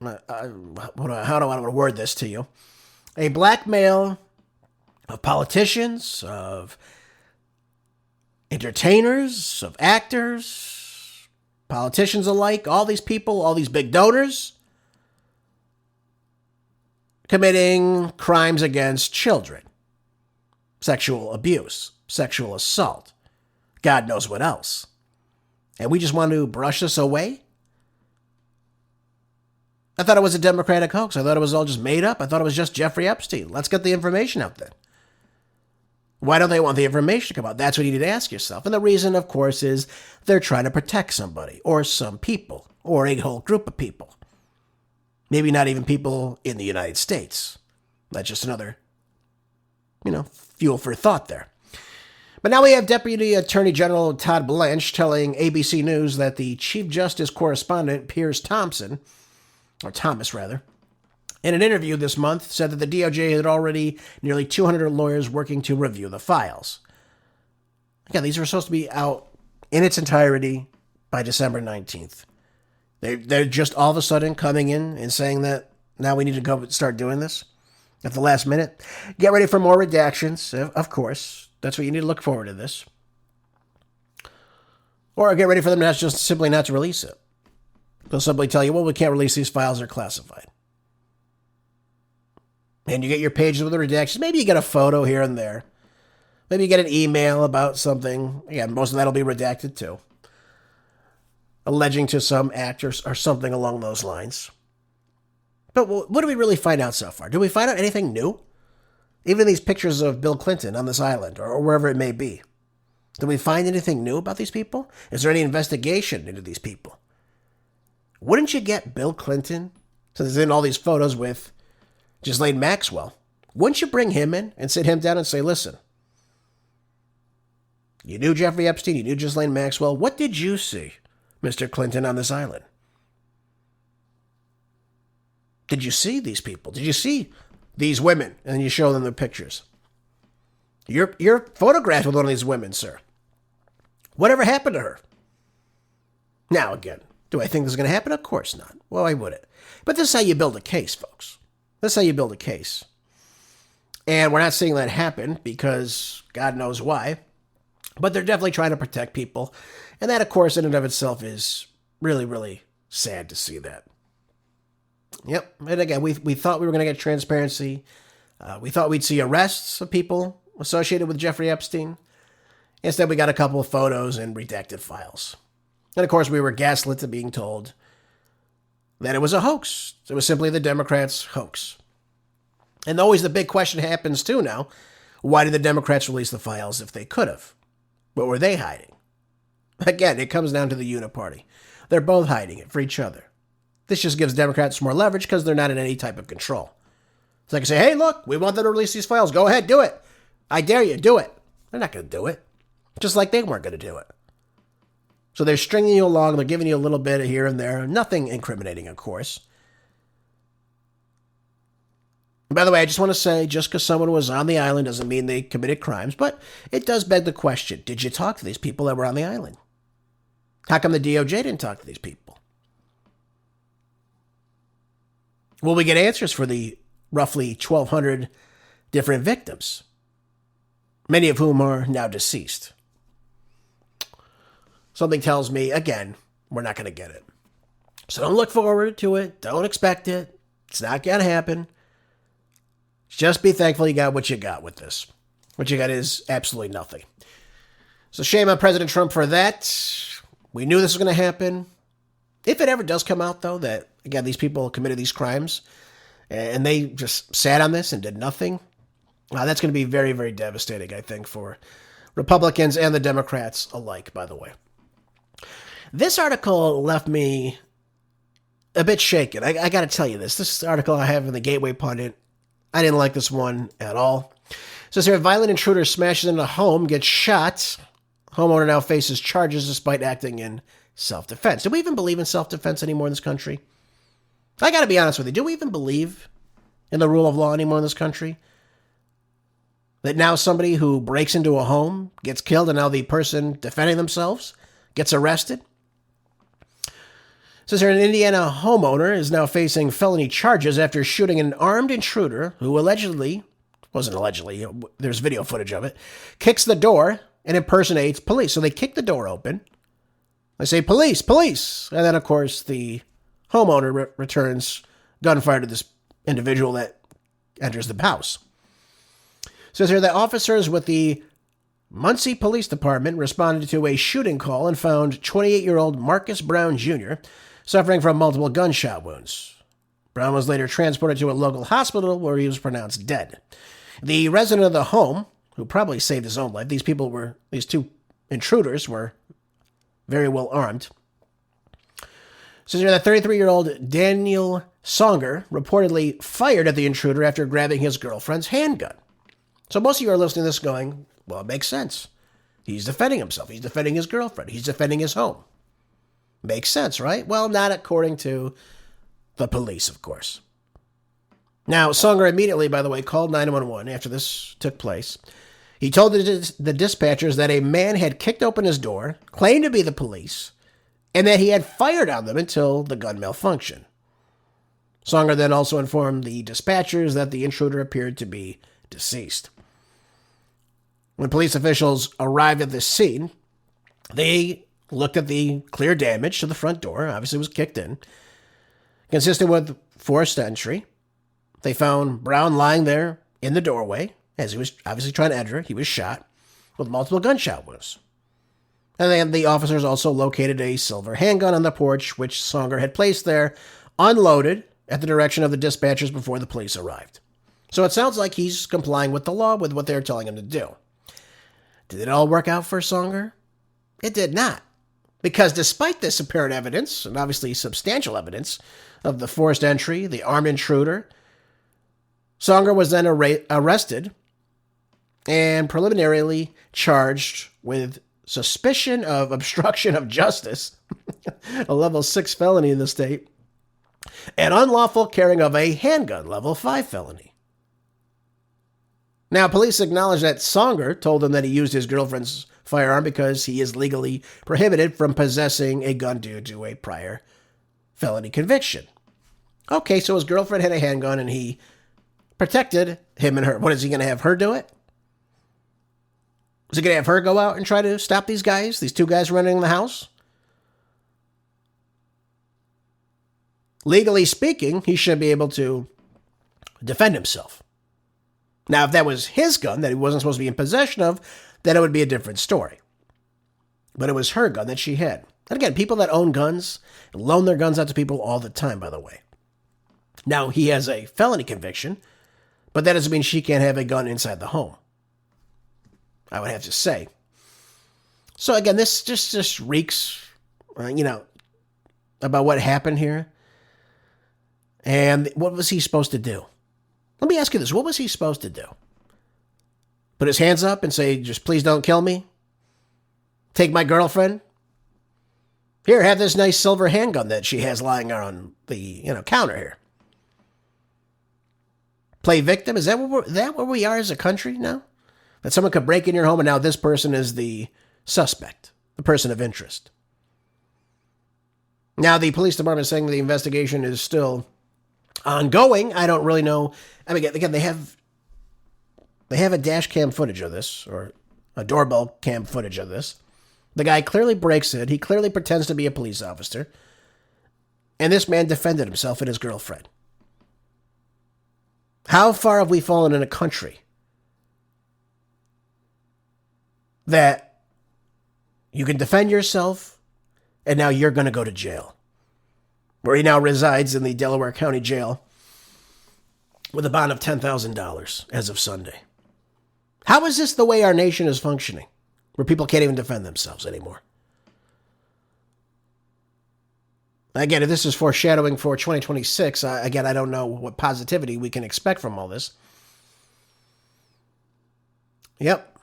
How do I want to word this to you? A blackmail of politicians, of entertainers, of actors, politicians alike, all these people, all these big donors, committing crimes against children, sexual abuse, sexual assault, God knows what else. And we just want to brush this away? I thought it was a Democratic hoax. I thought it was all just made up. I thought it was just Jeffrey Epstein. Let's get the information out then. Why don't they want the information to come out? That's what you need to ask yourself. And the reason, of course, is they're trying to protect somebody or some people or a whole group of people. Maybe not even people in the United States. That's just another, fuel for thought there. But now we have Deputy Attorney General Todd Blanche telling ABC News that the Chief Justice correspondent, Piers Thomas, in an interview this month, said that the DOJ had already nearly 200 lawyers working to review the files. Again, these were supposed to be out in its entirety by December 19th. They're just all of a sudden coming in and saying that now we need to go start doing this at the last minute. Get ready for more redactions, of course. That's what you need to look forward to this. Or get ready for them just simply not to release it. They'll simply tell you, well, we can't release these files, they're classified. And you get your pages with the redactions. Maybe you get a photo here and there. Maybe you get an email about something. Again, most of that will be redacted too. Alleging to some actors or something along those lines. But what do we really find out so far? Do we find out anything new? Even these pictures of Bill Clinton on this island or wherever it may be. Do we find anything new about these people? Is there any investigation into these people? Wouldn't you get Bill Clinton, since he's in all these photos with Ghislaine Maxwell, wouldn't you bring him in and sit him down and say, listen, you knew Jeffrey Epstein, you knew Ghislaine Maxwell. What did you see, Mr. Clinton, on this island? Did you see these people? Did you see these women? And then you show them the pictures. You're photographed with one of these women, sir. Whatever happened to her? Now, again, do I think this is going to happen? Of course not. Well, I wouldn't. But this is how you build a case, folks. This is how you build a case. And we're not seeing that happen because God knows why. But they're definitely trying to protect people. And that, of course, in and of itself is really, really sad to see that. Yep. And again, we thought we were going to get transparency. We thought we'd see arrests of people associated with Jeffrey Epstein. Instead, we got a couple of photos and redacted files. And of course, we were gaslit to being told that it was a hoax. It was simply the Democrats' hoax. And always the big question happens too now. Why did the Democrats release the files if they could have? What were they hiding? Again, it comes down to the uniparty. They're both hiding it for each other. This just gives Democrats more leverage because they're not in any type of control. So they can say, hey, look, we want them to release these files. Go ahead, do it. I dare you, do it. They're not going to do it. just like they weren't going to do it. So they're stringing you along. They're giving you a little bit here and there. Nothing incriminating, of course. And by the way, I just want to say, just because someone was on the island doesn't mean they committed crimes, but it does beg the question, did you talk to these people that were on the island? How come the DOJ didn't talk to these people? Will we get answers for the roughly 1,200 different victims, many of whom are now deceased? Something tells me, again, we're not going to get it. So don't look forward to it. Don't expect it. It's not going to happen. Just be thankful you got what you got with this. What you got is absolutely nothing. So shame on President Trump for that. We knew this was going to happen. If it ever does come out, though, that, again, these people committed these crimes and they just sat on this and did nothing, that's going to be very, very devastating, I think, for Republicans and the Democrats alike, by the way. This article left me a bit shaken. I got to tell you this. This article I have in the Gateway Pundit, I didn't like this one at all. It says here, violent intruder smashes into home, gets shot. Homeowner now faces charges despite acting in self-defense. Do we even believe in self-defense anymore in this country? I got to be honest with you. Do we even believe in the rule of law anymore in this country? That now somebody who breaks into a home gets killed and now the person defending themselves gets arrested? It says here, an Indiana homeowner is now facing felony charges after shooting an armed intruder who wasn't allegedly, there's video footage of it, kicks the door and impersonates police. So they kick the door open. They say, police, police. And then, of course, the homeowner returns gunfire to this individual that enters the house. It says here that officers with the Muncie Police Department responded to a shooting call and found 28-year-old Marcus Brown Jr. suffering from multiple gunshot wounds. Brown was later transported to a local hospital where he was pronounced dead. The resident of the home, who probably saved his own life, these two intruders were very well armed. Says here that 33-year-old Daniel Songer reportedly fired at the intruder after grabbing his girlfriend's handgun. So most of you are listening to this going, well, it makes sense. He's defending himself. He's defending his girlfriend. He's defending his home. Makes sense, right? Well, not according to the police, of course. Now, Songer immediately, by the way, called 911 after this took place. He told the dispatchers that a man had kicked open his door, claimed to be the police, and that he had fired on them until the gun malfunctioned. Songer then also informed the dispatchers that the intruder appeared to be deceased. When police officials arrived at the scene, they looked at the clear damage to the front door, obviously was kicked in, consistent with forced entry. They found Brown lying there in the doorway as he was obviously trying to enter. He was shot with multiple gunshot wounds. And then the officers also located a silver handgun on the porch, which Songer had placed there, unloaded at the direction of the dispatchers before the police arrived. So it sounds like he's complying with the law with what they're telling him to do. Did it all work out for Songer? It did not. Because despite this apparent evidence, and obviously substantial evidence, of the forced entry, the armed intruder, Songer was then arrested and preliminarily charged with suspicion of obstruction of justice, a level 6 felony in the state, and unlawful carrying of a handgun, level 5 felony. Now, police acknowledge that Songer told them that he used his girlfriend's firearm because he is legally prohibited from possessing a gun due to a prior felony conviction. Okay, so his girlfriend had a handgun and he protected him and her. What, is he going to have her do it? Is he going to have her go out and try to stop these guys, these two guys running the house? Legally speaking, he should be able to defend himself. Now, if that was his gun that he wasn't supposed to be in possession of, then it would be a different story. But it was her gun that she had. And again, people that own guns loan their guns out to people all the time, by the way. Now, he has a felony conviction, but that doesn't mean she can't have a gun inside the home, I would have to say. So again, this just reeks, about what happened here. And what was he supposed to do? Let me ask you this. What was he supposed to do? Put his hands up and say, just please don't kill me? Take my girlfriend. Here, have this nice silver handgun that she has lying on the counter here. Play victim? Is that where we are as a country now? That someone could break in your home and now this person is the suspect, the person of interest. Now, the police department is saying the investigation is still ongoing. I don't really know. I mean, again, they have a dash cam footage of this, or a doorbell cam footage of this. The guy clearly breaks in. He clearly pretends to be a police officer. And this man defended himself and his girlfriend. How far have we fallen in a country that you can defend yourself and now you're going to go to jail? Where he now resides in the Delaware County Jail with a bond of $10,000 as of Sunday. How is this the way our nation is functioning? Where people can't even defend themselves anymore. Again, if this is foreshadowing for 2026, I don't know what positivity we can expect from all this. Yep.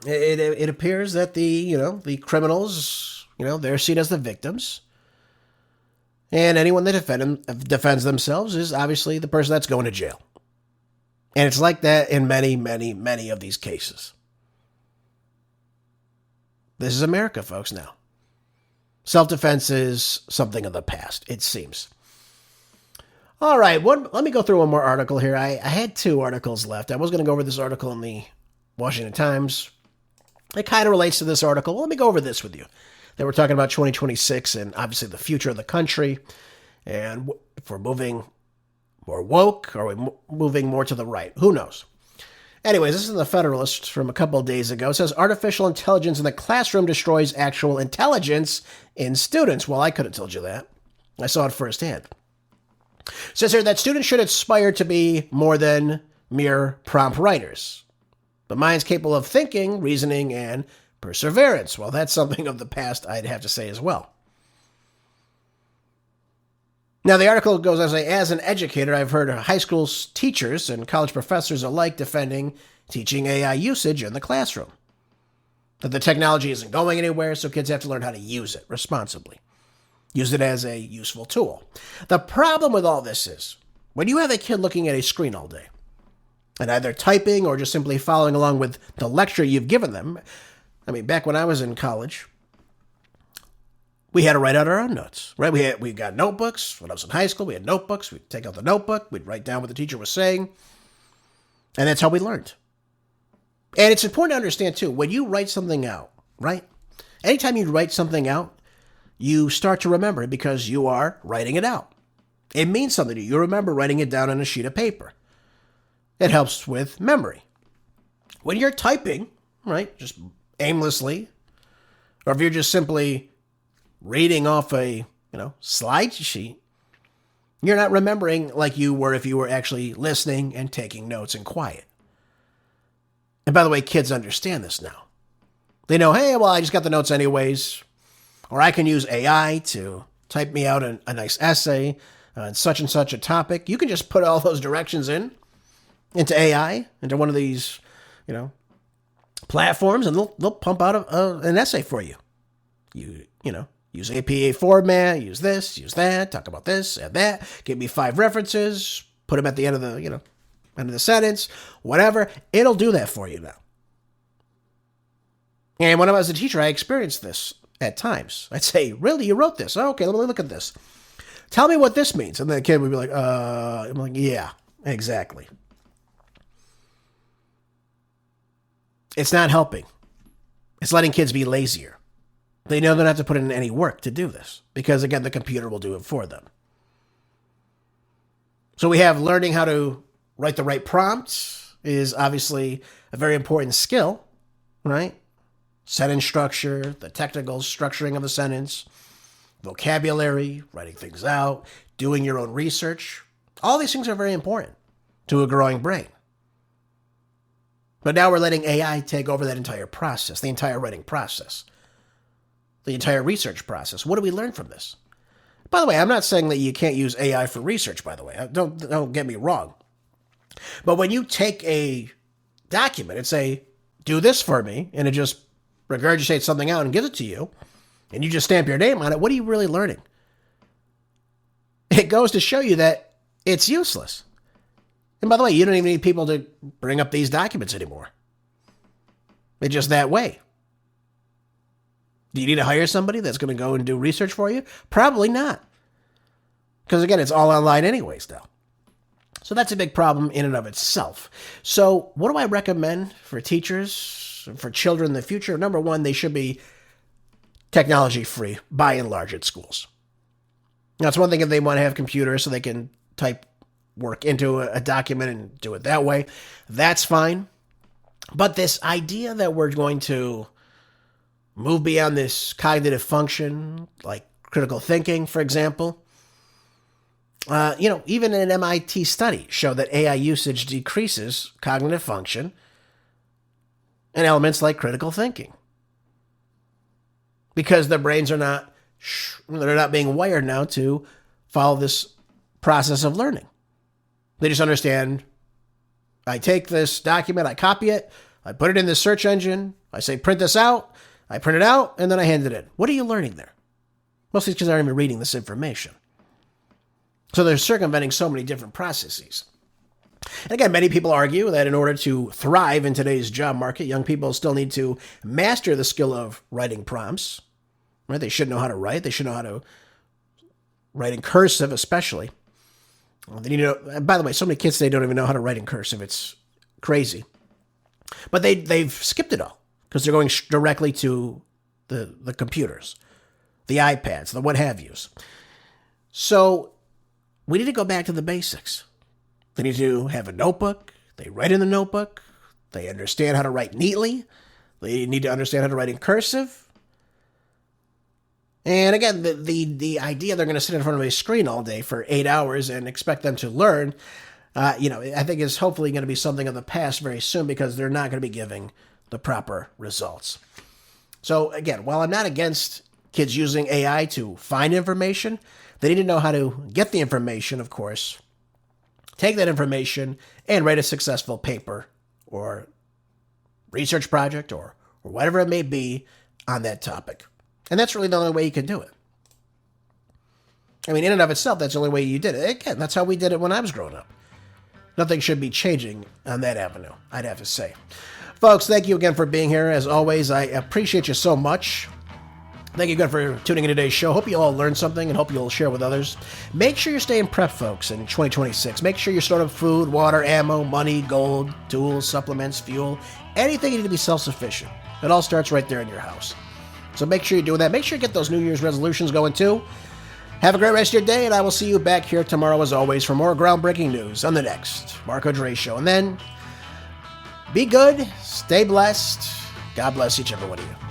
It appears that the criminals, they're seen as the victims. And anyone that defends themselves is obviously the person that's going to jail. And it's like that in many, many, many of these cases. This is America, folks, now. Self-defense is something of the past, it seems. All right, let me go through one more article here. I had two articles left. I was going to go over this article in the Washington Times. It kind of relates to this article. Well, let me go over this with you. They were talking about 2026 and obviously the future of the country. And if we're moving more woke, or are we moving more to the right? Who knows? Anyways, this is in the Federalist from a couple of days ago. It says, artificial intelligence in the classroom destroys actual intelligence in students. Well, I could have told you that. I saw it firsthand. It says here that students should aspire to be more than mere prompt writers, but minds capable of thinking, reasoning, and perseverance. Well, that's something of the past, I'd have to say as well. Now, the article goes on to say, as an educator, I've heard high school teachers and college professors alike defending teaching AI usage in the classroom. That the technology isn't going anywhere, so kids have to learn how to use it responsibly. Use it as a useful tool. The problem with all this is, when you have a kid looking at a screen all day, and either typing or just simply following along with the lecture you've given them. I mean, back when I was in college, we had to write out our own notes, right? We got notebooks. When I was in high school, we had notebooks. We'd take out the notebook. We'd write down what the teacher was saying. And that's how we learned. And it's important to understand, too, when you write something out, right? Anytime you write something out, you start to remember it because you are writing it out. It means something to you. You remember writing it down on a sheet of paper. It helps with memory. When you're typing, right, just aimlessly, or if you're just simply reading off a, slide sheet, you're not remembering like you were if you were actually listening and taking notes in quiet. And by the way, kids understand this now. They know, hey, well, I just got the notes anyways, or I can use AI to type me out a nice essay on such and such a topic. You can just put all those directions into AI, into one of these, platforms, and they'll pump out an essay for you. Use APA format, use this, use that, talk about this and that, give me 5 references, put them at the end of the, end of the sentence, whatever. It'll do that for you now. And when I was a teacher, I experienced this at times. I'd say, really, you wrote this? Oh, okay, let me look at this. Tell me what this means. And the kid would be like, I'm like, yeah, exactly. It's not helping. It's letting kids be lazier. They know they don't have to put in any work to do this because, again, the computer will do it for them. So we have learning how to write the right prompts is obviously a very important skill, right? Sentence structure, the technical structuring of a sentence, vocabulary, writing things out, doing your own research. All these things are very important to a growing brain. But now we're letting AI take over that entire process, the entire writing process, the entire research process. What do we learn from this? By the way, I'm not saying that you can't use AI for research, by the way. Don't get me wrong. But when you take a document and say, do this for me, and it just regurgitates something out and gives it to you, and you just stamp your name on it, what are you really learning? It goes to show you that it's useless. And by the way, you don't even need people to bring up these documents anymore. It's just that way. Do you need to hire somebody that's going to go and do research for you? Probably not. Because again, it's all online anyways now. So that's a big problem in and of itself. So what do I recommend for teachers, for children in the future? Number one, they should be technology free by and large at schools. Now, it's one thing if they want to have computers so they can type work into a document and do it that way. That's fine. But this idea that we're going to move beyond this cognitive function, like critical thinking, for example, even an MIT study showed that AI usage decreases cognitive function and elements like critical thinking because their brains are not being wired now to follow this process of learning. They just understand, I take this document, I copy it, I put it in the search engine, I say print this out, I print it out, and then I hand it in. What are you learning there? Mostly because they're not even reading this information. So they're circumventing so many different processes. And again, many people argue that in order to thrive in today's job market, young people still need to master the skill of writing prompts. Right? They should know how to write. They should know how to write in cursive, especially. They need to know, and by the way, so many kids today don't even know how to write in cursive. It's crazy. But they've skipped it all because they're going directly to the computers, the iPads, the what have yous. So we need to go back to the basics. They need to have a notebook. They write in the notebook. They understand how to write neatly. They need to understand how to write in cursive. And again, the idea they're going to sit in front of a screen all day for 8 hours and expect them to learn, I think is hopefully going to be something of the past very soon because they're not going to be giving the proper results. So again, while I'm not against kids using AI to find information, they need to know how to get the information, of course, take that information and write a successful paper or research project or whatever it may be on that topic. And that's really the only way you can do it. I mean, in and of itself, that's the only way you did it. Again, that's how we did it when I was growing up. Nothing should be changing on that avenue, I'd have to say. Folks, thank you again for being here. As always, I appreciate you so much. Thank you again for tuning in today's show. Hope you all learned something and hope you'll share with others. Make sure you're staying prepped, folks, in 2026. Make sure you're storing up food, water, ammo, money, gold, tools, supplements, fuel, anything you need to be self-sufficient. It all starts right there in your house. So make sure you're doing that. Make sure you get those New Year's resolutions going too. Have a great rest of your day, and I will see you back here tomorrow as always for more groundbreaking news on the next Marco Dre Show. And then, be good, stay blessed. God bless each and every one of you.